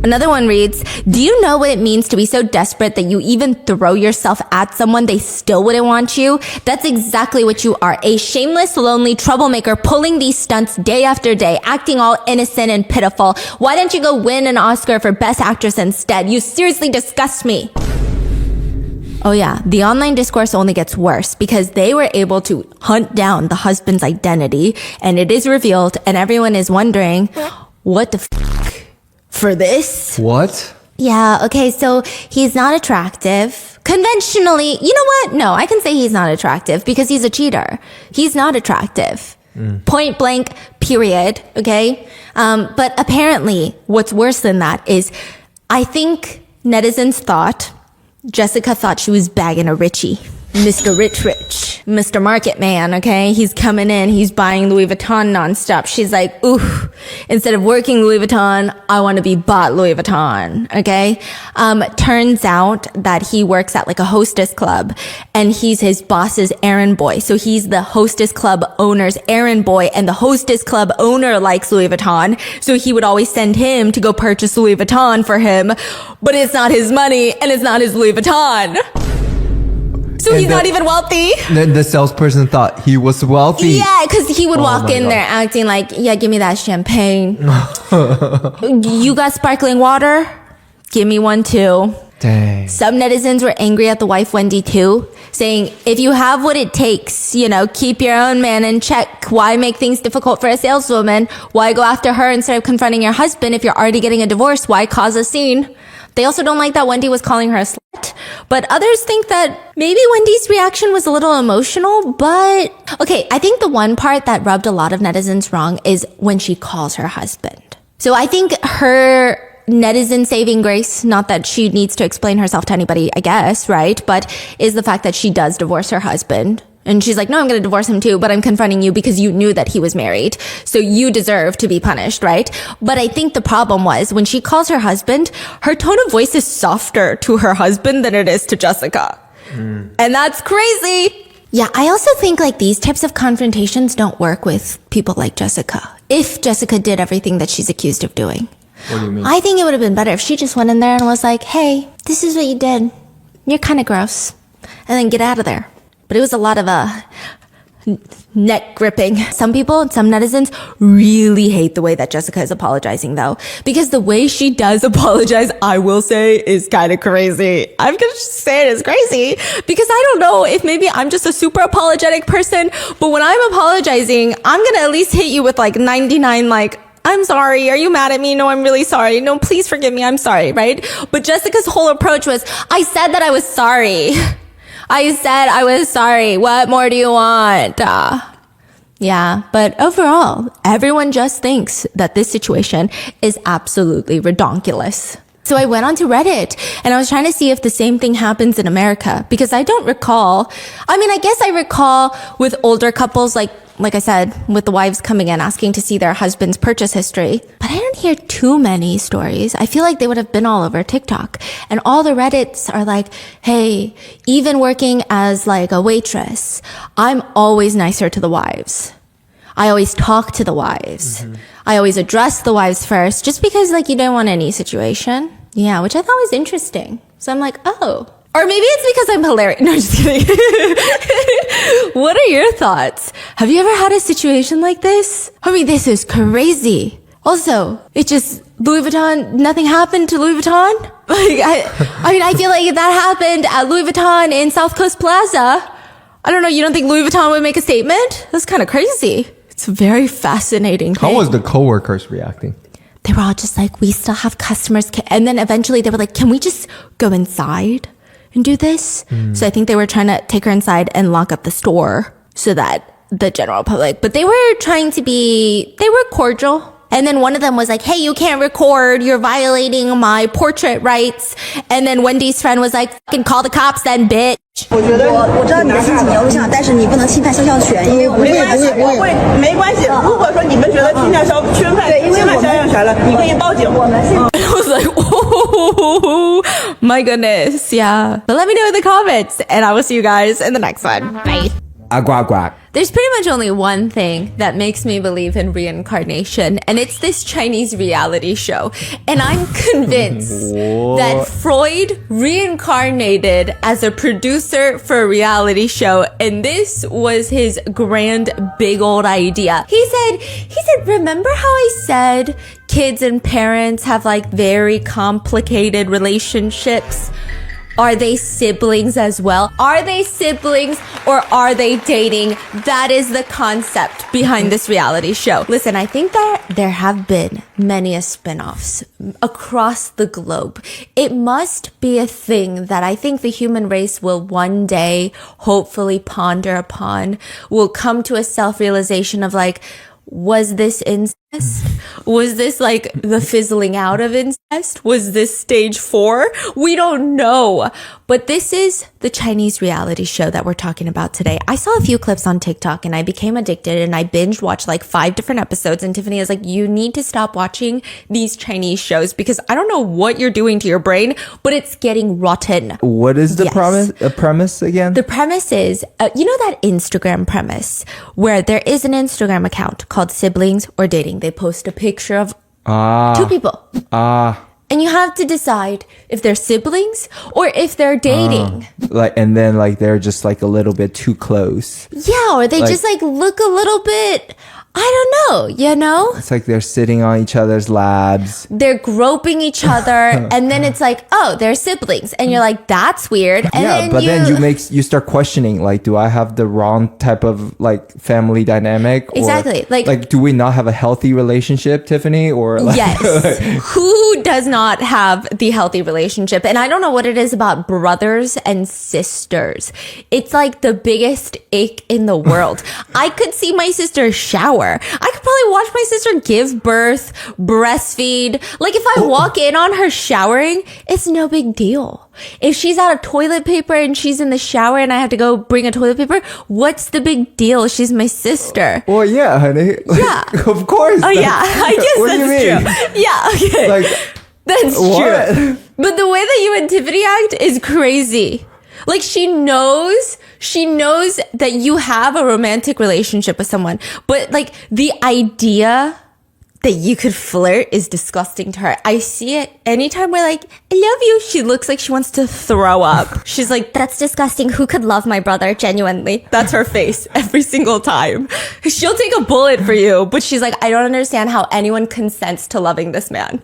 Another one reads, do you know what it means to be so desperate that you even throw yourself at someone they still wouldn't want you? That's exactly what you are. A shameless, lonely troublemaker pulling these stunts day after day, acting all innocent and pitiful. Why don't you go win an Oscar for Best Actress instead? You seriously disgust me. Oh yeah, the online discourse only gets worse because they were able to hunt down the husband's identity and it is revealed and everyone is wondering, what the for this? What? Yeah, okay, so he's not attractive. Conventionally, you know what? No, I can say he's not attractive because he's a cheater. He's not attractive. Point blank, period, okay? But apparently, what's worse than that is, I think netizens thought, Jessica thought she was bagging a Richie. Mr. Rich, Mr. Market Man, okay? He's coming in, he's buying Louis Vuitton nonstop. She's like, ooh, instead of working Louis Vuitton, I want to be bought Louis Vuitton, okay? Turns out that he works at like a hostess club and he's his boss's errand boy. So he's the hostess club owner's errand boy and the hostess club owner likes Louis Vuitton. So he would always send him to go purchase Louis Vuitton for him, but it's not his money and it's not his Louis Vuitton. So he's not even wealthy. The salesperson thought he was wealthy. Yeah, because he would walk in God. there acting like, yeah, give me that champagne. You got sparkling water? Give me one too. Dang. Some netizens were angry at the wife Wendy too, saying, if you have what it takes, keep your own man in check. Why make things difficult for a saleswoman? Why go after her instead of confronting your husband? If you're already getting a divorce, why cause a scene? They also don't like that Wendy was calling her a slut. But others think that maybe Wendy's reaction was a little emotional, but okay, I think the one part that rubbed a lot of netizens wrong is when she calls her husband. So I think her netizen saving grace, not that she needs to explain herself to anybody, I guess, right? But is the fact that she does divorce her husband. And she's like, no, I'm going to divorce him too, but I'm confronting you because you knew that he was married. So you deserve to be punished, right? But I think the problem was when she calls her husband, her tone of voice is softer to her husband than it is to Jessica. And that's crazy. Yeah, I also think like these types of confrontations don't work with people like Jessica. If Jessica did everything that she's accused of doing. What do you mean? I think it would have been better if she just went in there and was like, hey, this is what you did. You're kind of gross. And then get out of there. But it was a lot of neck gripping. Some people, some netizens really hate the way that Jessica is apologizing though. Because the way she does apologize, I will say, is kind of crazy. I'm going to say it is crazy. Because I don't know if maybe I'm just a super apologetic person. But when I'm apologizing, I'm going to at least hit you with like 99 like, I'm sorry. Are you mad at me? No, I'm really sorry. No, please forgive me. I'm sorry, right? But Jessica's whole approach was, I said that I was sorry. I said I was sorry. What more do you want? Yeah, but overall, everyone just thinks that this situation is absolutely redonkulous. So I went onto Reddit and I was trying to see if the same thing happens in America because I don't recall. I mean, I guess I recall with older couples, like I said, with the wives coming in asking to see their husband's purchase history. But I didn't hear too many stories. I feel like they would have been all over TikTok. And all the Reddits are like, hey, even working as like a waitress, I'm always nicer to the wives. I always talk to the wives. I always address the wives first just because like you don't want any situation. Yeah, which I thought was interesting. So I'm like, oh. Or maybe it's because I'm hilarious. No, just kidding. What are your thoughts? Have you ever had a situation like this? I mean, this is crazy. Also, it just, Louis Vuitton, nothing happened to Louis Vuitton? Like, I mean, I feel like if that happened at Louis Vuitton in South Coast Plaza, I don't know, you don't think Louis Vuitton would make a statement? That's kind of crazy. It's a very fascinating thing. How was the coworkers reacting? They were all just like, we still have customers. And then eventually they were like, can we just go inside and do this. So I think they were trying to take her inside and lock up the store so that the general public, but they were cordial. And then one of them was like, hey, you can't record. You're violating my portrait rights. And then Wendy's friend was like, fucking call the cops then, bitch. 我觉得我知道你的心情，你要录像，但是你不能侵犯肖像权，因为我没关系，我会没关系。如果说你们觉得侵犯肖像权了，你可以报警。我们现在 I was like, oh my goodness. Yeah. But let me know in the comments and I will see you guys in the next one. Bye. Agua. There's pretty much only one thing that makes me believe in reincarnation, and it's this Chinese reality show. And I'm convinced that Freud reincarnated as a producer for a reality show, and this was his grand big old idea. He said, remember how I said kids and parents have like very complicated relationships? Are they siblings as well? Are they siblings or are they dating? That is the concept behind this reality show. Listen, I think that there have been many spin-offs across the globe. It must be a thing that I think the human race will one day hopefully ponder upon, will come to a self-realization of like, was this incest? Was this like the fizzling out of incest? Was this stage 4? We don't know. But this is the Chinese reality show that we're talking about today. I saw a few clips on TikTok and I became addicted and I binge watched like 5 different episodes, and Tiffany is like, you need to stop watching these Chinese shows because I don't know what you're doing to your brain, but it's getting rotten. What is the premise again? The premise is, you know that Instagram premise where there is an Instagram account called Siblings or Dating. They post a picture of 2 people. And you have to decide if they're siblings or if they're dating. And then they're just like a little bit too close. Yeah, or they just like look a little bit, I don't know, you know? It's like they're sitting on each other's laps. They're groping each other, and then it's like, oh, they're siblings. And you're like, that's weird. And then you start questioning, like, do I have the wrong type of like family dynamic? Exactly. Or, like, do we not have a healthy relationship, Tiffany? Or like, yes. Who does not have the healthy relationship? And I don't know what it is about brothers and sisters. It's like the biggest ache in the world. I could see my sister shower. I could probably watch my sister give birth, breastfeed. Like if I walk in on her showering, it's no big deal. If she's out of toilet paper and she's in the shower and I have to go bring a toilet paper, what's the big deal? She's my sister. Well, yeah, honey. Yeah. Of course. Oh, yeah. I guess what that's do you mean? true. Yeah, okay. Like, that's what? true. But the way that you and Tiffany act is crazy. Like she knows that you have a romantic relationship with someone, but like the idea that you could flirt is disgusting to her. I see it anytime we're like, I love you. She looks like she wants to throw up. She's like, that's disgusting. Who could love my brother? Genuinely. That's her face every single time. She'll take a bullet for you, but she's like, I don't understand how anyone consents to loving this man.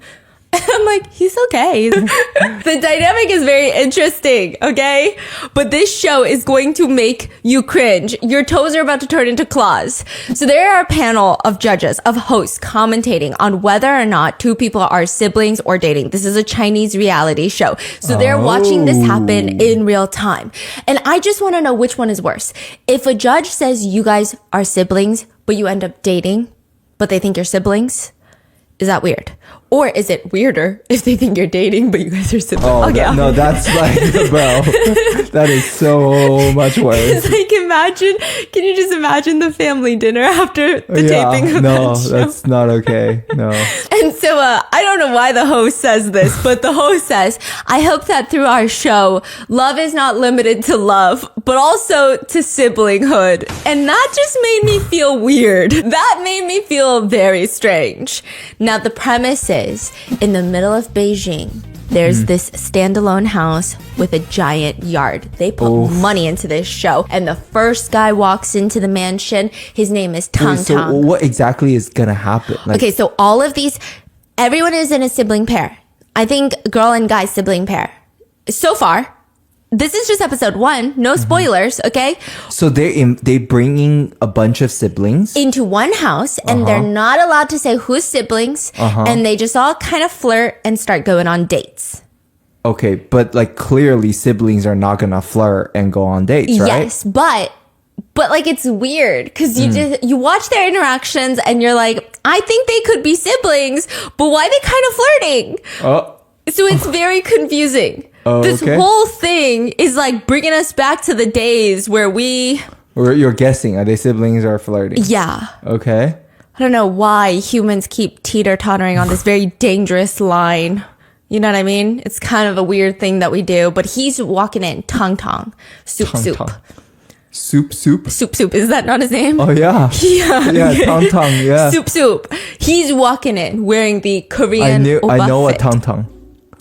I'm like, he's okay. The dynamic is very interesting, okay? But this show is going to make you cringe. Your toes are about to turn into claws. So there are a panel of judges, of hosts commentating on whether or not 2 people are siblings or dating. This is a Chinese reality show. So they're watching this happen in real time. And I just want to know which one is worse. If a judge says you guys are siblings, but you end up dating, but they think you're siblings, is that weird? Or is it weirder if they think you're dating, but you guys are siblings? Oh, no, that's like, bro, that is so much worse. It's like can you just imagine the family dinner after the taping of that show? No, that's not okay. No. And so I don't know why the host says this, but the host says, I hope that through our show, love is not limited to love, but also to siblinghood. And that just made me feel weird. That made me feel very strange. Now, the premise is, in the middle of Beijing, there's this standalone house with a giant yard. They put money into this show. And the first guy walks into the mansion. His name is Tang Tang. So what exactly is going to happen? Okay, so all of these, everyone is in a sibling pair. I think girl and guy sibling pair. So far, this is just episode 1. No spoilers, okay? So they bringing a bunch of siblings into one house, and they're not allowed to say who's siblings, and they just all kind of flirt and start going on dates. Okay, but like clearly siblings are not gonna flirt and go on dates, right? Yes, but like it's weird because you watch their interactions and you're like, I think they could be siblings, but why are they kind of flirting? Oh, So it's very confusing. This okay. whole thing is like bringing us back to the days where you're guessing. Are they siblings or flirting? yeah. Okay. I don't know why humans keep teeter-tottering on this very dangerous line. You know what I mean? It's kind of a weird thing that we do. But he's walking in, Tong Tong, Soup. Soup. Soup. Is that not his name? Oh yeah. Yeah. Tong Tong. Yeah. Soup. He's walking in wearing the Korean I oppa know a fit. Tong Tong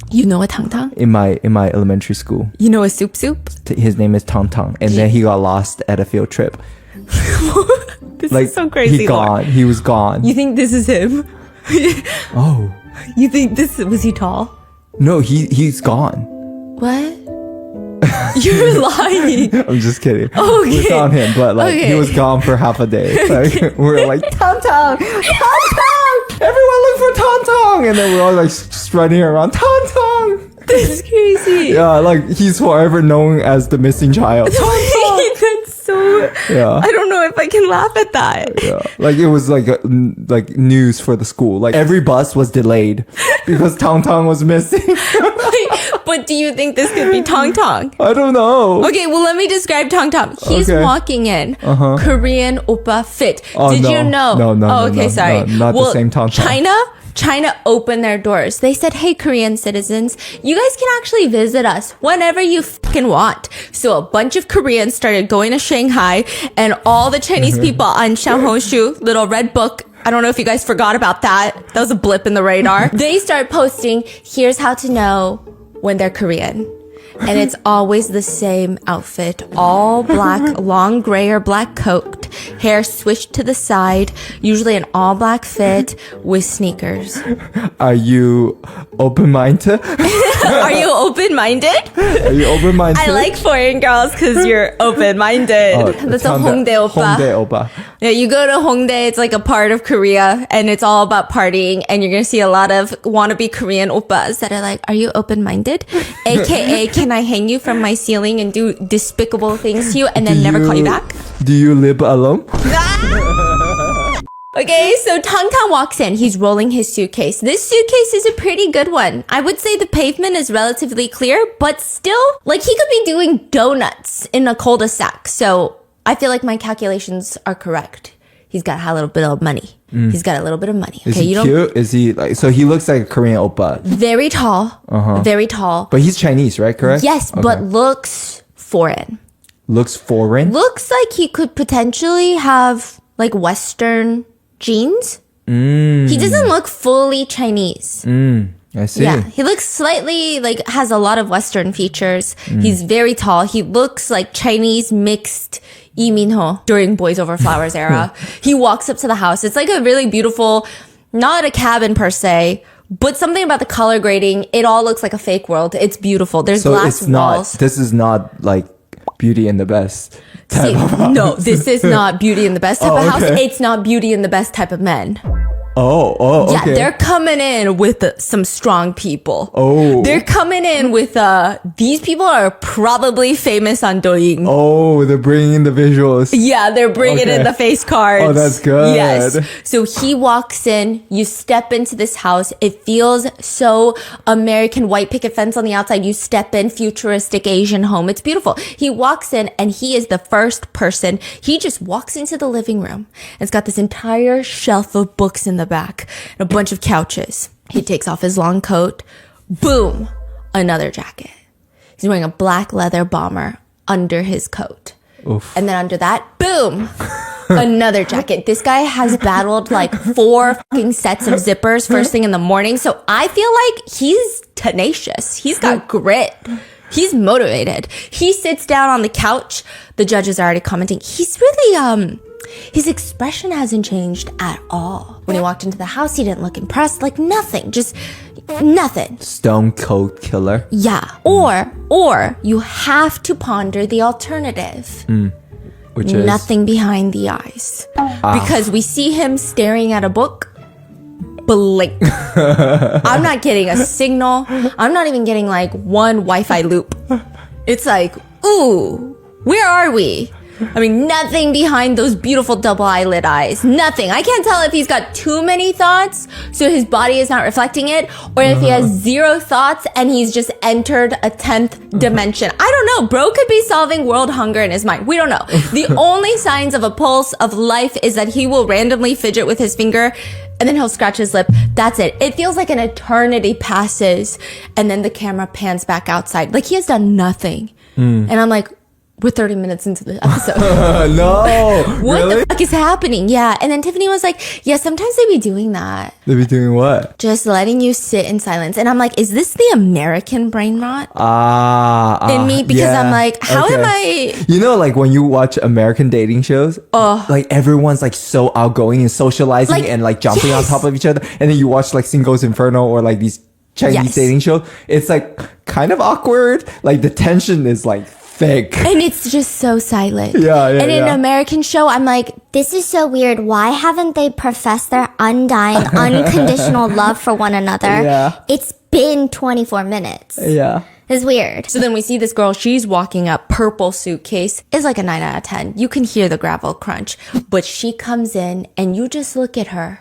You know a Tong Tong? in my elementary school. You know a Soup? His name is Tong Tong, and then he got lost at a field trip. This is so crazy. He Lauren. gone. He was gone. You think this is him? Oh You think was he tall? no, he's gone. What? You're lying. I'm just kidding. Okay. We found him, but like he Okay. was gone for half a day. Like we were like Tong Tong, everyone look for Tong Tong, and then we're all like just running around Tong Tong. That's crazy. Yeah, like he's forever known as the missing child. That's so. Yeah. I don't know if I can laugh at that. Yeah, like it was like like news for the school. Like every bus was delayed because Tong Tong was missing. But do you think this could be Tong Tong? I don't know. Okay, well, let me describe Tong Tong. He's Okay. walking in Korean oppa fit. Oh, Did no. you know? No, Oh, okay, no, sorry. no, not the same Tong Tong. China opened their doors. They said, hey, Korean citizens, you guys can actually visit us whenever you fucking want. So a bunch of Koreans started going to Shanghai, and all the Chinese people on Xianghoshu, little red book, I don't know if you guys forgot about that. That was a blip in the radar. They start posting, here's how to know when they're Korean. And it's always the same outfit. All black, long gray or black coat, hair swished to the side, usually an all black fit with sneakers. Are you open-minded? Are you open-minded? Are you open-minded? I like foreign girls because you're open-minded. Oh, That's a Hongdae oppa. Hongdae oppa. Yeah, you go to Hongdae, it's like a part of Korea, and it's all about partying, and you're gonna see a lot of wannabe Korean oppas that are like, are you open-minded? AKA, can I hang you from my ceiling and do despicable things to you and then never call you back? Do you live alone? Okay, so Tong Tong walks in. He's rolling his suitcase. This suitcase is a pretty good one. I would say the pavement is relatively clear, but still, like he could be doing donuts in a cul-de-sac. So I feel like my calculations are correct. He's got a little bit of money. He's got a little bit of money. Is Okay, he cute? Is he like, so he looks like a Korean oppa, very tall. Very tall. but he's Chinese, right? Correct? Yes, Okay. but looks foreign. Looks foreign? Looks like he could potentially have like Western genes. He doesn't look fully Chinese. I see. Yeah, he looks slightly like has a lot of Western features. He's very tall. He looks like Chinese mixed Lee Min-ho during Boys Over Flowers era. He walks up to the house. It's like a really beautiful, not a cabin per se, but something about the color grading. It all looks like a fake world. It's beautiful. There's So glass it's not, walls. this is not like Beauty and the Best type See, of house. no, this is not Beauty and the Best type Oh, of house. okay. It's not Beauty and the Best type of men. Oh, Yeah, okay. they're coming in with some strong people. Oh. They're coming in with, these people are probably famous on Douyin. Oh, they're bringing in the visuals. Yeah, they're bringing in Okay. the face cards. Oh, that's good. Yes. So he walks in, you step into this house. It feels so American, white picket fence on the outside. You step in, futuristic Asian home. It's beautiful. He walks in and he is the first person. He just walks into the living room. It's got this entire shelf of books in the back and a bunch of couches. He takes off his long coat. Boom. Another jacket. He's wearing a black leather bomber under his coat. Oof. And then under that, boom, another jacket. This guy has battled like 4 fucking sets of zippers first thing in the morning. So I feel like he's tenacious. He's got grit. He's motivated. He sits down on the couch. The judge is already commenting. He's really, his expression hasn't changed at all. When he walked into the house, he didn't look impressed. Like nothing. Just nothing. Stone Cold Killer. Yeah. Or you have to ponder the alternative. Which is Nothing behind the eyes. Because we see him staring at a book, blink. I'm not getting a signal. I'm not even getting like one Wi-Fi loop. It's like, ooh, where are we? I mean, nothing behind those beautiful double eyelid eyes. Nothing. I can't tell if he's got too many thoughts, so his body is not reflecting it, or if he has zero thoughts and he's just entered a 10th dimension. I don't know. Bro could be solving world hunger in his mind. We don't know. The only signs of a pulse of life is that he will randomly fidget with his finger and then he'll scratch his lip. That's it. It feels like an eternity passes and then the camera pans back outside. Like he has done nothing. And I'm like, we're 30 minutes into the episode. No. What Really? the fuck is happening? Yeah. And then Tiffany was like, yeah, sometimes they be doing that. They be doing what? Just letting you sit in silence. And I'm like, is this the American brain rot in me? Because yeah. I'm like, how Okay. am I? You know, like when you watch American dating shows, like everyone's like so outgoing and socializing Like, and like jumping yes. on top of each other. And then you watch like Singles Inferno or like these Chinese Yes. dating shows. It's like kind of awkward. Like the tension is like thick. And it's just so silent. Yeah, And in an yeah. American show, I'm like, This is so weird. Why haven't they professed their undying, unconditional love for one another? Yeah. It's been 24 minutes. Yeah. It's weird. so then we see this girl, she's walking up, purple suitcase, is like a 9 out of 10. You can hear the gravel crunch, but she comes in and you just look at her.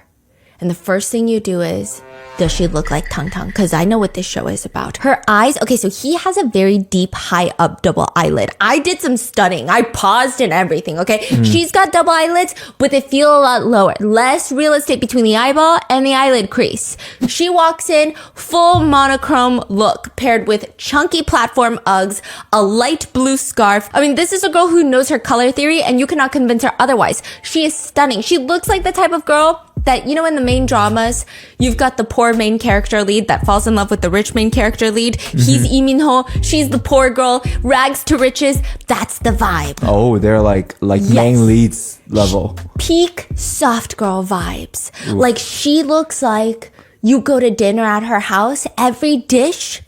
And the first thing you do is, does she look like Tung Tung? Because I know what this show is about. Her eyes, okay, so he has a very deep, high up double eyelid. I did some studying. I paused and everything, okay? She's got double eyelids, but they feel a lot lower. Less real estate between the eyeball and the eyelid crease. She walks in, full monochrome look, paired with chunky platform Uggs, a light blue scarf. I mean, this is a girl who knows her color theory, and you cannot convince her otherwise. She is stunning. She looks like the type of girl that, you know, in the main dramas, you've got the poor main character lead that falls in love with the rich main character lead. He's Lee Min-ho. She's the poor girl, rags to riches. That's the vibe. Oh, they're like main leads level. Peak soft girl vibes. Like she looks like you go to dinner at her house. Every dish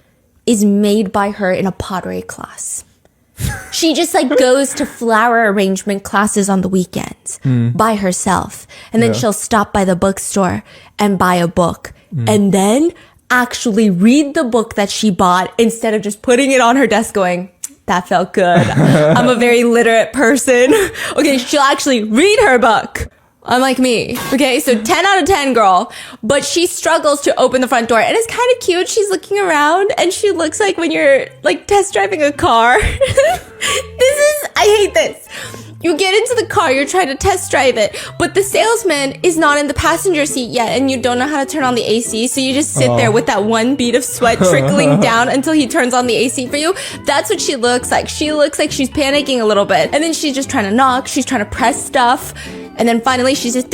is made by her in a pottery class. She just like goes to flower arrangement classes on the weekends by herself. And then she'll stop by the bookstore and buy a book. And then actually read the book that she bought instead of just putting it on her desk going, that felt good. I'm a very literate person. Okay, she'll actually read her book. Unlike me. Okay, so 10 out of 10 girl. But she struggles to open the front door. And it's kind of cute. She's looking around and she looks like when you're like test driving a car. I hate this. You get into the car, you're trying to test drive it, but the salesman is not in the passenger seat yet and you don't know how to turn on the AC, so you just sit there with that one bead of sweat trickling down until he turns on the AC for you. That's what she looks like. She looks like she's panicking a little bit. And then she's just trying to knock, she's trying to press stuff, and then finally she's just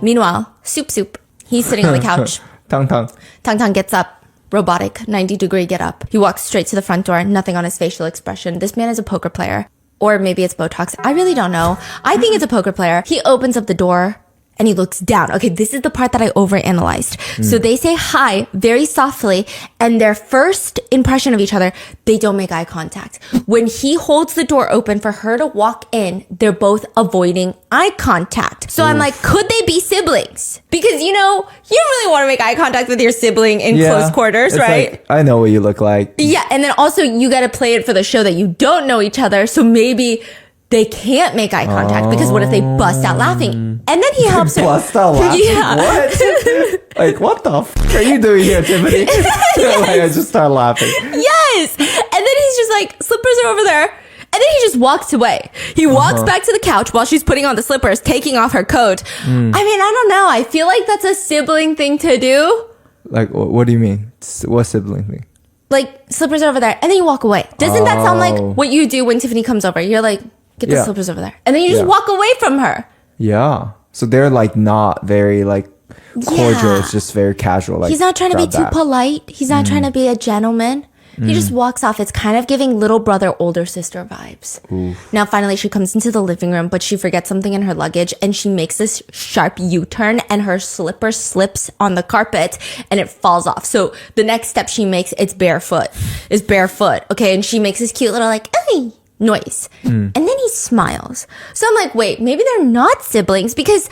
Meanwhile, Soup, he's sitting on the couch. Tung Tung. Tung Tung gets up. Robotic, 90-degree get up. He walks straight to the front door, nothing on his facial expression. This man is a poker player. Or maybe it's Botox. I really don't know. I think it's a poker player. He opens up the door and he looks down. Okay, this is the part that I overanalyzed. So they say hi very softly, and their first impression of each other, they don't make eye contact. When he holds the door open for her to walk in, they're both avoiding eye contact. So I'm like, could they be siblings? Because, you know, you don't really want to make eye contact with your sibling in close quarters, It's right? like, I know what you look like. Yeah, and then also you got to play it for the show that you don't know each other, so maybe they can't make eye contact because what if they bust out laughing? And then he helps her. Bust out laughing? Yeah. What? Like, what the f*** are you doing here, Tiffany? Like, I just start laughing. Yes. And then he's just like, slippers are over there. And then he just walks away. He walks back to the couch while she's putting on the slippers, taking off her coat. I mean, I don't know. I feel like that's a sibling thing to do. Like, what do you mean? What sibling thing? Like, slippers are over there. And then you walk away. Doesn't that sound like what you do when Tiffany comes over? You're like, get the slippers over there. And then you just walk away from her. Yeah. So they're like not very like cordial. It's just very casual. Like, he's not trying to be grab too that. polite. He's not trying to be a gentleman. He just walks off. It's kind of giving little brother, older sister vibes. Now, finally, she comes into the living room, but she forgets something in her luggage, and she makes this sharp U-turn, and her slipper slips on the carpet, and it falls off. So the next step she makes, it's barefoot. Okay, and she makes this cute little like, "Ay" noise. And then he smiles. So I'm like, wait, maybe they're not siblings because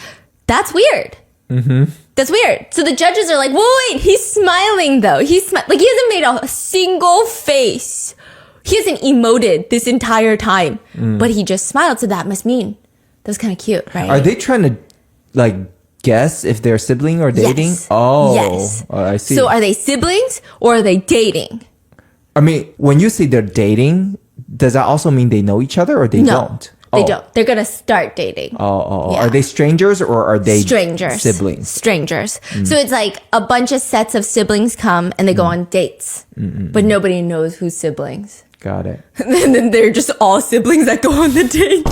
that's weird. That's weird. So the judges are like, wait, he's smiling though. Like he hasn't made a single face. He hasn't emoted this entire time, but he just smiled. So that must mean that's kind of cute, right? Are they trying to like guess if they're sibling or dating? Yes. Oh, yes. I see. So are they siblings or are they dating? I mean, when you say they're dating, does that also mean they know each other or they don't? They don't. They're gonna start dating. Are they strangers or are they strangers? Siblings. Strangers. So it's like a bunch of sets of siblings come and they go on dates, but nobody knows who's siblings. Got it. And then they're just all siblings that go on the date.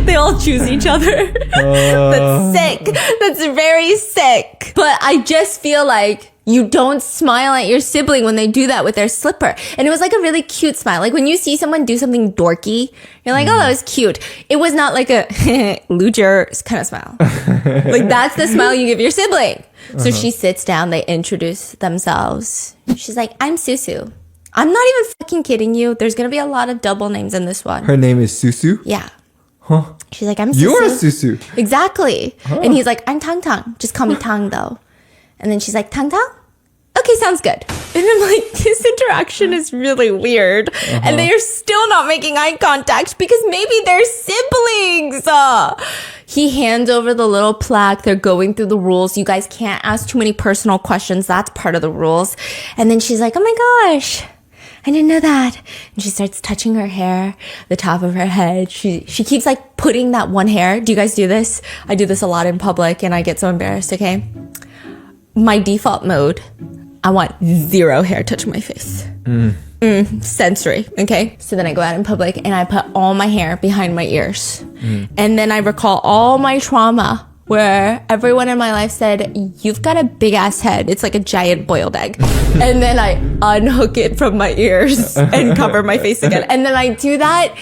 They all choose each other. That's sick. That's very sick. But I just feel like you don't smile at your sibling when they do that with their slipper. And it was like a really cute smile. Like when you see someone do something dorky, you're like, oh, that was cute. It was not like a loser kind of smile. Like that's the smile you give your sibling. So she sits down, they introduce themselves. She's like, I'm Soo. I'm not even fucking kidding you. There's going to be a lot of double names in this one. Her name is Soo? Yeah. Huh? She's like, I'm Soo. You're Soo. Exactly. Huh. And he's like, I'm Tang. Just call me Tang though. And then she's like, Tang? Okay, sounds good. And I'm like, this interaction is really weird. And they are still not making eye contact because maybe they're siblings. He hands over the little plaque. They're going through the rules. You guys can't ask too many personal questions. That's part of the rules. And then she's like, oh my gosh, I didn't know that. And she starts touching her hair, the top of her head. She keeps like putting that one hair. Do you guys do this? I do this a lot in public and I get so embarrassed, okay? My default mode, I want zero hair touching my face. Sensory, okay? So then I go out in public and I put all my hair behind my ears. And then I recall all my trauma where everyone in my life said, you've got a big ass head. It's like a giant boiled egg. And then I unhook it from my ears and cover my face again. And then I do that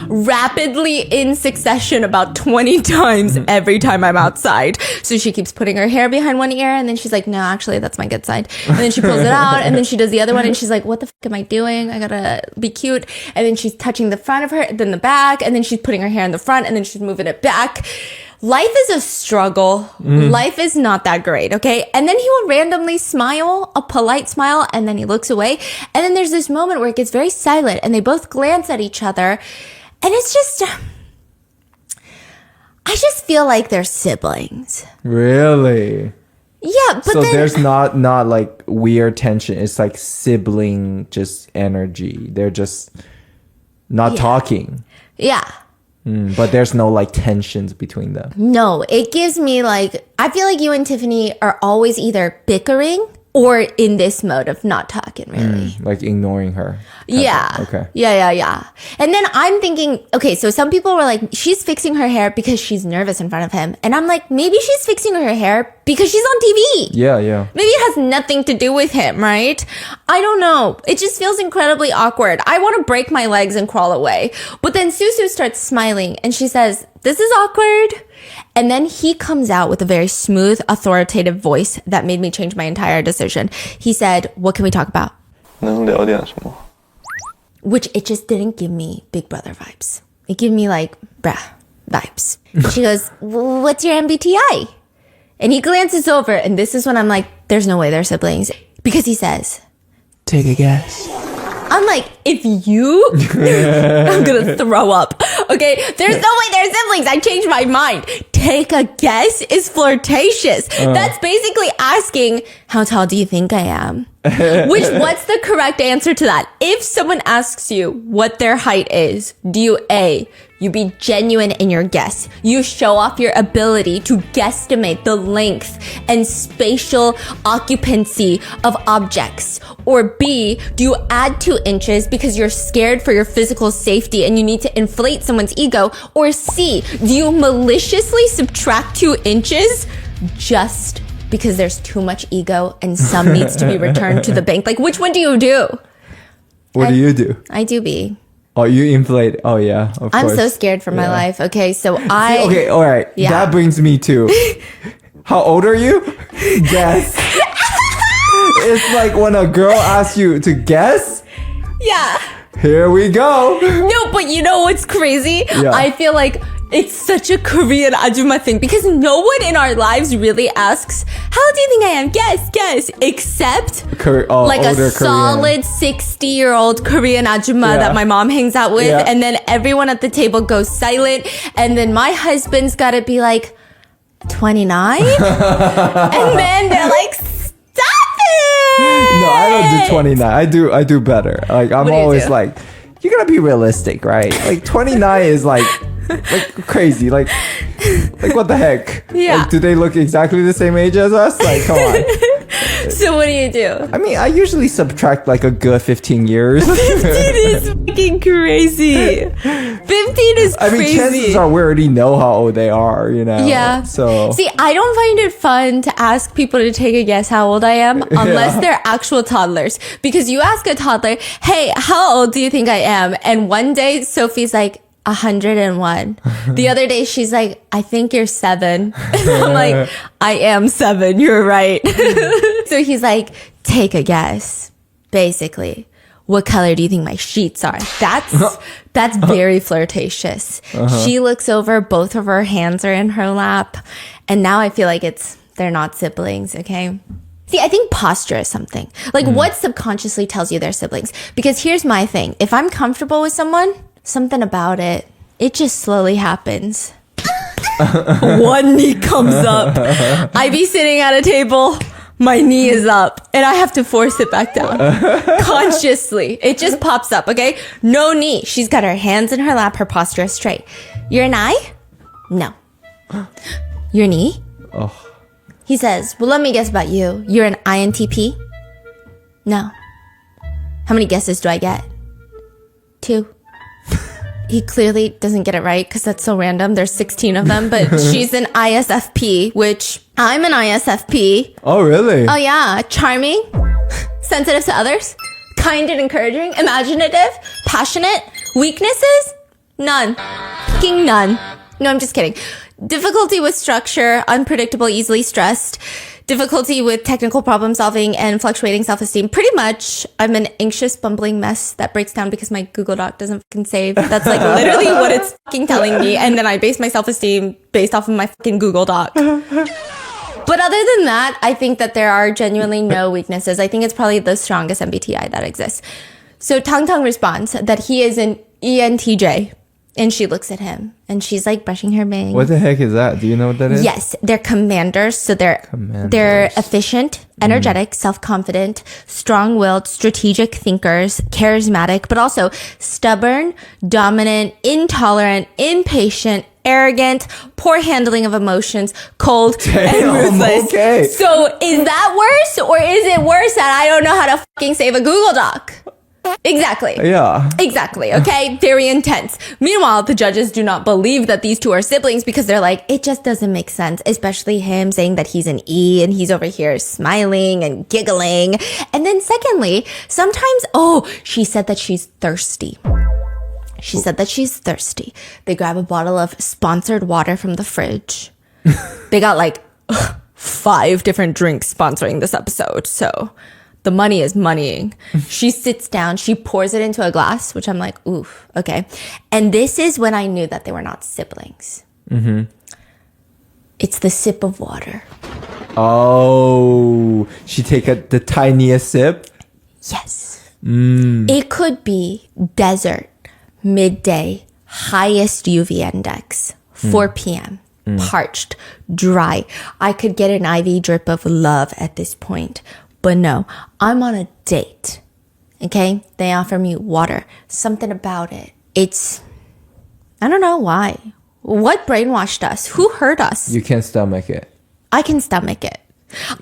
rapidly in succession about 20 times every time I'm outside. So she keeps putting her hair behind one ear and then she's like, no, actually that's my good side. And then she pulls it out and then she does the other one and she's like, what the fuck am I doing? I gotta be cute. And then she's touching the front of her, then the back, and then she's putting her hair in the front and then she's moving it back. Life is a struggle. Life is not that great, okay? And then he will randomly smile, a polite smile, and then he looks away. And then there's this moment where it gets very silent, and they both glance at each other. And it's just... I just feel like they're siblings. Really? Yeah, but so then... there's not like weird tension. It's like sibling just energy. They're just not talking. Yeah. But there's no like tensions between them. No, it gives me like, I feel like you and Tiffany are always either bickering or in this mode of not talking really. Like ignoring her. Yeah. Okay. Yeah. And then I'm thinking, okay, so some people were like, she's fixing her hair because she's nervous in front of him. And I'm like, maybe she's fixing her hair because she's on TV. Yeah. Maybe it has nothing to do with him, right? I don't know. It just feels incredibly awkward. I want to break my legs and crawl away. But then Soo starts smiling and she says, this is awkward. And then he comes out with a very smooth, authoritative voice that made me change my entire decision. He said, what can we talk about? 能聊点什么? Which it just didn't give me Big Brother vibes. It gave me like, bruh, vibes. She goes, what's your MBTI? And he glances over, and this is when I'm like, there's no way they're siblings. Because he says, take a guess. I'm like, if you... I'm going to throw up. Okay? There's no way they're siblings. I changed my mind. Take a guess is flirtatious. That's basically asking, how tall do you think I am? What's the correct answer to that? If someone asks you what their height is, do you A, you be genuine in your guess. You show off your ability to guesstimate the length and spatial occupancy of objects. Or B, do you add 2 inches because you're scared for your physical safety and you need to inflate someone's ego? Or C, do you maliciously subtract 2 inches just because there's too much ego and some needs to be returned to the bank? Like, which one do you do? What do you do? I do B. Oh, you inflate. Oh, yeah, of course. I'm so scared for my life. Okay, so I... Okay, all right. Yeah. That brings me to... How old are you? Guess. It's like when a girl asks you to guess. Yeah. Here we go. No, but you know what's crazy? Yeah. I feel like It's such a Korean ajumma thing because no one in our lives really asks, how do you think I am? Guess. Except like a solid 60-year-old Korean ajumma that my mom hangs out with. And then everyone at the table goes silent. And then my husband's got to be like, 29? And then they're like, stop it! No, I don't do 29. I do better. Like, I'm always like, you gotta be realistic, right? Like 29 is like crazy. Like what the heck? Yeah. Like, do they look exactly the same age as us? Like, come on. So what do you do? I mean, I usually subtract like a good 15 years. 15 is fucking crazy. 15 is crazy. I mean, chances are we already know how old they are, you know? Yeah. So. See, I don't find it fun to ask people to take a guess how old I am unless they're actual toddlers. Because you ask a toddler, hey, how old do you think I am? And one day Sophie's like, 101. The other day she's like, I think you're 7. And I'm like, I am 7. You're right. So he's like, take a guess. Basically, what color do you think my sheets are? That's very flirtatious. She looks over, both of her hands are in her lap. And now I feel like they're not siblings. Okay. See, I think posture is something. Like what subconsciously tells you they're siblings. Because here's my thing. If I'm comfortable with someone, something about it just slowly happens. One knee comes up. I be sitting at a table, my knee is up, and I have to force it back down. Consciously. It just pops up, okay? No knee. She's got her hands in her lap, her posture is straight. You're an I? No. Your knee? Oh. He says, well, let me guess about you. You're an INTP? No. How many guesses do I get? 2. He clearly doesn't get it right because that's so random. There's 16 of them, but she's an ISFP, which I'm an ISFP. Oh, really? Oh, yeah. Charming, sensitive to others, kind and encouraging, imaginative, passionate. Weaknesses? None. Fucking none. No, I'm just kidding. Difficulty with structure, unpredictable, easily stressed. Difficulty with technical problem solving and fluctuating self-esteem. Pretty much, I'm an anxious, bumbling mess that breaks down because my Google Doc doesn't fucking save. That's like literally what it's fucking telling me. And then I base my self-esteem based off of my fucking Google Doc. But other than that, I think that there are genuinely no weaknesses. I think it's probably the strongest MBTI that exists. So Tang Tang responds that he is an ENTJ. And she looks at him and she's like brushing her bangs. What the heck is that? Do you know what that is? Yes, they're commanders. So they're efficient, energetic, self-confident, strong-willed, strategic thinkers, charismatic, but also stubborn, dominant, intolerant, impatient, arrogant, poor handling of emotions, cold, and ruthless. Okay. So is that worse, or is it worse that I don't know how to fucking save a Google Doc? Exactly. Yeah. Exactly. Okay. Very intense. Meanwhile, the judges do not believe that these two are siblings because they're like, it just doesn't make sense. Especially him saying that he's an E and he's over here smiling and giggling. And then secondly, sometimes, she said that she's thirsty. She said that she's thirsty. They grab a bottle of sponsored water from the fridge. They got like 5 different drinks sponsoring this episode. So the money is moneying. She sits down, she pours it into a glass, which I'm like, oof, okay. And this is when I knew that they were not siblings. Mm-hmm. It's the sip of water. Oh, she take the tiniest sip? Yes. It could be desert, midday, highest UV index, 4 p.m., parched, dry. I could get an IV drip of love at this point. But no, I'm on a date, okay? They offer me water. Something about it. I don't know why. What brainwashed us? Who hurt us? You can't stomach it. I can stomach it.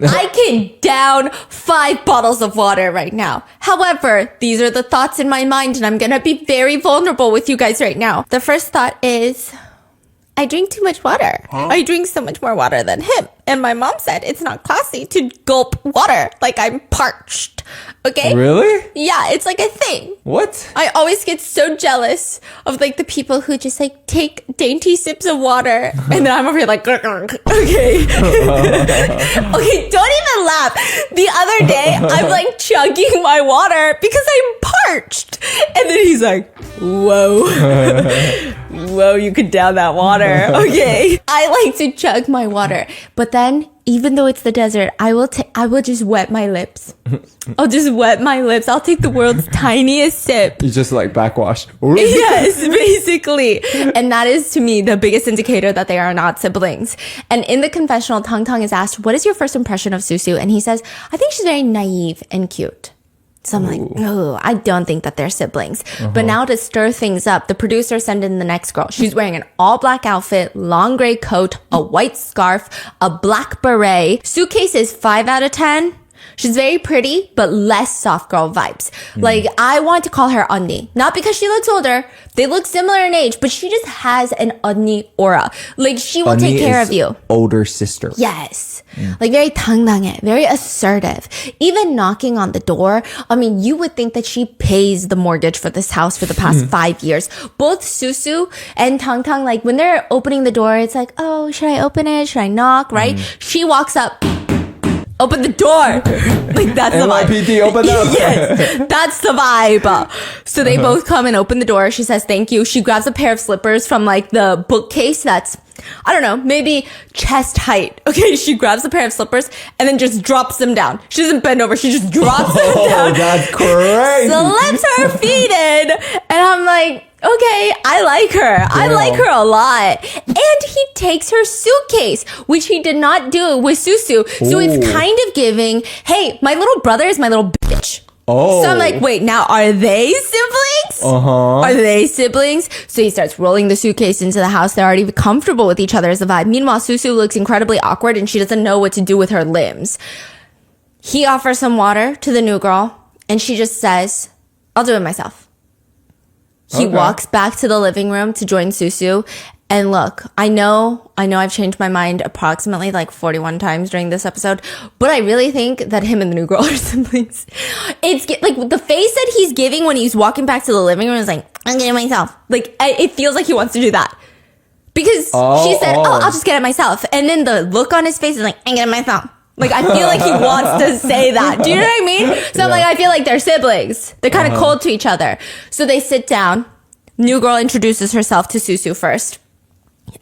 I can down 5 bottles of water right now. However, these are the thoughts in my mind, and I'm gonna be very vulnerable with you guys right now. The first thought is, I drink too much water. I drink so much more water than him. And my mom said it's not classy to gulp water like I'm parched. Okay? Really? Yeah, it's like a thing. What? I always get so jealous of like the people who just like take dainty sips of water and then I'm over here like, okay. Okay, don't even laugh. The other day, I'm like chugging my water because I'm parched. And then he's like, whoa. whoa, you could down that water. Okay. I like to chug my water. But then, even though it's the desert, I will just wet my lips. I'll just wet my lips. I'll take the world's tiniest sip. You just like backwash. Yes, basically. And that is to me the biggest indicator that they are not siblings. And in the confessional, Tang Tang is asked, what is your first impression of Soo Soo? And he says, I think she's very naive and cute. So I'm like, oh, I don't think that they're siblings. But now to stir things up, the producer sent in the next girl. She's wearing an all black outfit, long gray coat, a white scarf, a black beret. Suitcase is 5 out of 10. She's very pretty, but less soft girl vibes. Like, I want to call her Onni. Not because she looks older. They look similar in age, but she just has an Onni aura. Like, she will take care of you. Older sister. Yes. Like, very 당당해, very assertive. Even knocking on the door, I mean, you would think that she pays the mortgage for this house for the past 5 years. Both Soo Soo and Tang Tang, like, when they're opening the door, it's like, oh, should I open it? Should I knock? Right? She walks up. Open the door. Like, that's the vibe. NYPD, open up. Yes, that's the vibe. So they both come and open the door. She says, thank you. She grabs a pair of slippers from like the bookcase that's, I don't know, maybe chest height. Okay, she grabs a pair of slippers and then just drops them down. She doesn't bend over. She just drops them down. Oh, that's crazy. Slips her feet in. And I'm like, okay, I like her. I like her a lot. And he takes her suitcase, which he did not do with Soo Soo. So it's kind of giving, hey, my little brother is my little bitch. Oh. So I'm like, wait, now are they siblings? Are they siblings? So he starts rolling the suitcase into the house. They're already comfortable with each other as a vibe. Meanwhile, Soo Soo looks incredibly awkward and she doesn't know what to do with her limbs. He offers some water to the new girl and she just says, I'll do it myself. He walks back to the living room to join Soo Soo. And look, I know I've changed my mind approximately like 41 times during this episode, but I really think that him and the new girl are siblings. It's like the face that he's giving when he's walking back to the living room is like, I'm getting it myself. Like, it feels like he wants to do that. Because she said, I'll just get it myself. And then the look on his face is like, I'm getting it myself. Like, I feel like he wants to say that. Do you know what I mean? So I'm like, I feel like they're siblings. They're kind of cold to each other. So they sit down. New girl introduces herself to Soo Soo first.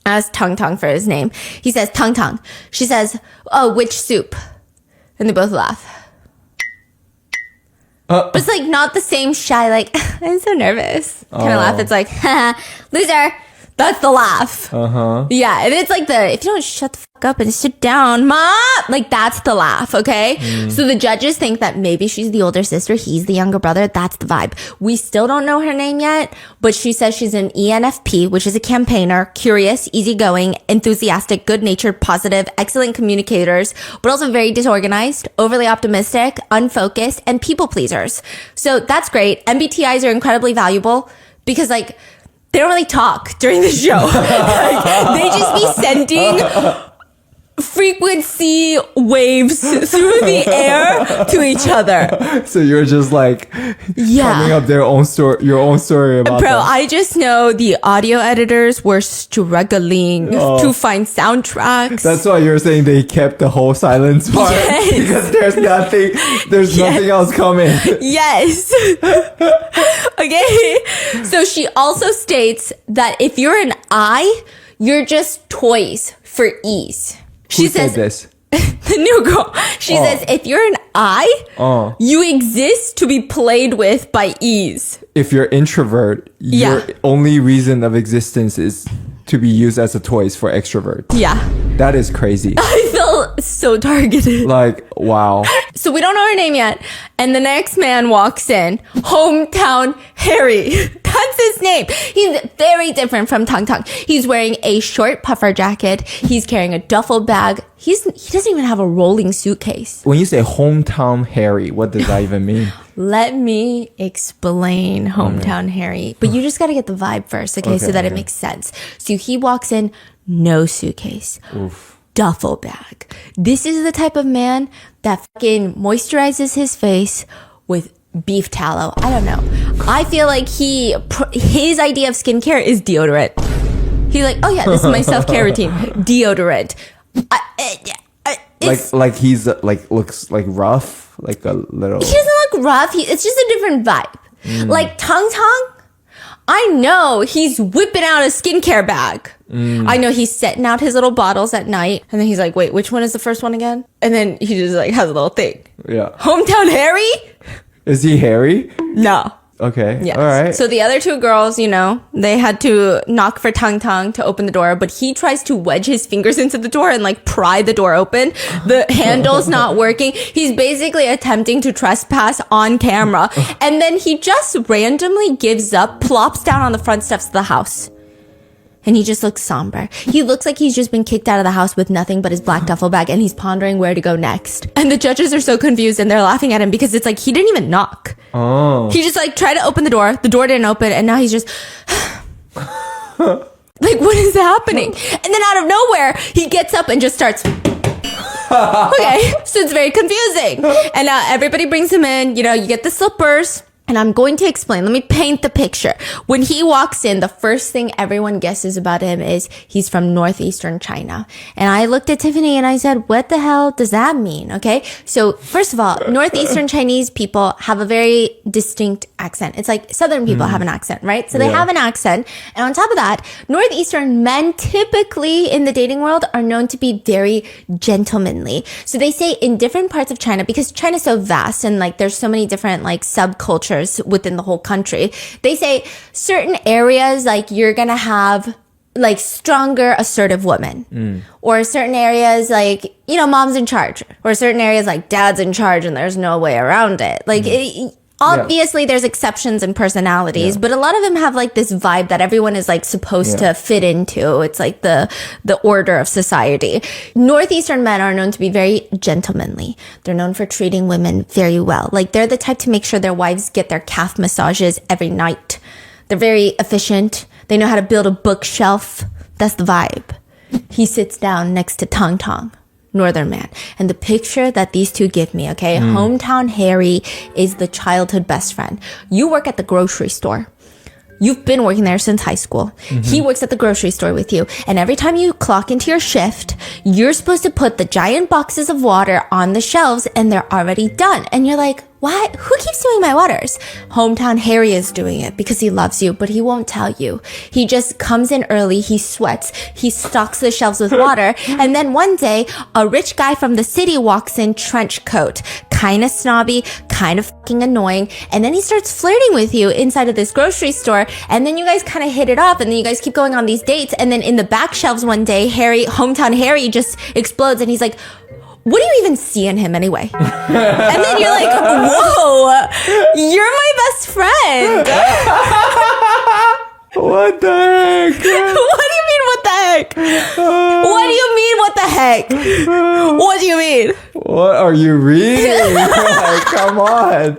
Asks Tang Tang for his name. He says, Tang Tang. She says, oh, which soup? And they both laugh. But it's like not the same shy, like, I'm so nervous kind of laugh. It's like, haha, loser. That's the laugh. Yeah, and it's like if you don't shut the fuck up and sit down, ma, like that's the laugh, okay? So the judges think that maybe she's the older sister, he's the younger brother. That's the vibe. We still don't know her name yet, but she says she's an ENFP, which is a campaigner, curious, easygoing, enthusiastic, good-natured, positive, excellent communicators, but also very disorganized, overly optimistic, unfocused, and people pleasers. So that's great. MBTIs are incredibly valuable because like, they don't really talk during the show. Like, they just be sending frequency waves through the air to each other. So you're just like coming up your own story about Bro, them. I just know the audio editors were struggling to find soundtracks. That's why you're saying they kept the whole silence part. Yes. Because there's nothing else coming. Yes. Okay. So she also states that if you're an I, you're just toys for ease. She Who says said this? the new girl. She says if you're an I, you exist to be played with by ease. If you're introvert, your only reason of existence is to be used as a toys for extroverts. Yeah. That is crazy. I feel so targeted. Like, wow. So we don't know her name yet. And the next man walks in. Hometown Harry. That's his name. He's very different from Tang Tang. He's wearing a short puffer jacket. He's carrying a duffel bag. He doesn't even have a rolling suitcase. When you say hometown Harry, what does that even mean? Let me explain Hometown Harry. But you just got to get the vibe first, okay? So that it makes sense. So he walks in, no suitcase. Oof. Duffel bag. This is the type of man that fucking moisturizes his face with beef tallow. I don't know. I feel like his idea of skincare is deodorant. He's like, oh yeah, this is my self-care routine. Deodorant. Like he's like looks like rough, like a little. He doesn't look rough. It's just a different vibe. Like Tang Tang, I know he's whipping out a skincare bag. I know he's setting out his little bottles at night. And then he's like, wait, which one is the first one again? And then he just like has a little thing. Yeah. Hometown Harry? Is he hairy? No. Okay. Yes. All right. So the other two girls, you know, they had to knock for Tang Tang to open the door, but he tries to wedge his fingers into the door and like pry the door open. The handle's not working. He's basically attempting to trespass on camera. And then he just randomly gives up, plops down on the front steps of the house. And he just looks somber. He looks like he's just been kicked out of the house with nothing but his black duffel bag, and he's pondering where to go next. And the judges are so confused, and they're laughing at him because it's like he didn't even knock. Oh. He just like tried to open the door didn't open, and now he's just like, what is happening? And then out of nowhere, he gets up and just starts. Okay, so it's very confusing. And now everybody brings him in, you know, you get the slippers. And I'm going to explain. Let me paint the picture. When he walks in, the first thing everyone guesses about him is he's from northeastern China. And I looked at Tiffany and I said, what the hell does that mean? Okay. So first of all, northeastern Chinese people have a very distinct accent. It's like southern people have an accent, right? So they have an accent. And on top of that, northeastern men typically in the dating world are known to be very gentlemanly. So they say in different parts of China, because China's so vast and like there's so many different like subcultures within the whole country, they say certain areas like you're gonna have like stronger assertive women, or certain areas like, you know, mom's in charge, or certain areas like dad's in charge and there's no way around it. Like obviously there's exceptions and personalities, but a lot of them have like this vibe that everyone is like supposed to fit into. It's like the order of society. Northeastern men are known to be very gentlemanly. They're known for treating women very well. Like they're the type to make sure their wives get their calf massages every night. They're very efficient. They know how to build a bookshelf. That's the vibe. He sits down next to Tang Tang, northern man. And the picture that these two give me, okay? Hometown Harry is the childhood best friend. You work at the grocery store. You've been working there since high school. He works at the grocery store with you. And every time you clock into your shift, you're supposed to put the giant boxes of water on the shelves and they're already done. And you're like, what? Who keeps doing my waters? Hometown Harry is doing it because he loves you, but he won't tell you. He just comes in early, he sweats, he stocks the shelves with water, and then one day, a rich guy from the city walks in trench coat, kind of snobby, kind of fucking annoying, and then he starts flirting with you inside of this grocery store, and then you guys kind of hit it off, and then you guys keep going on these dates, and then in the back shelves one day, Hometown Harry just explodes, and he's like, what do you even see in him anyway? And then you're like, whoa, you're my best friend. What the heck? What do you mean, what the heck? What do you mean, what the heck? What do you mean? What are you reading? Like, come on.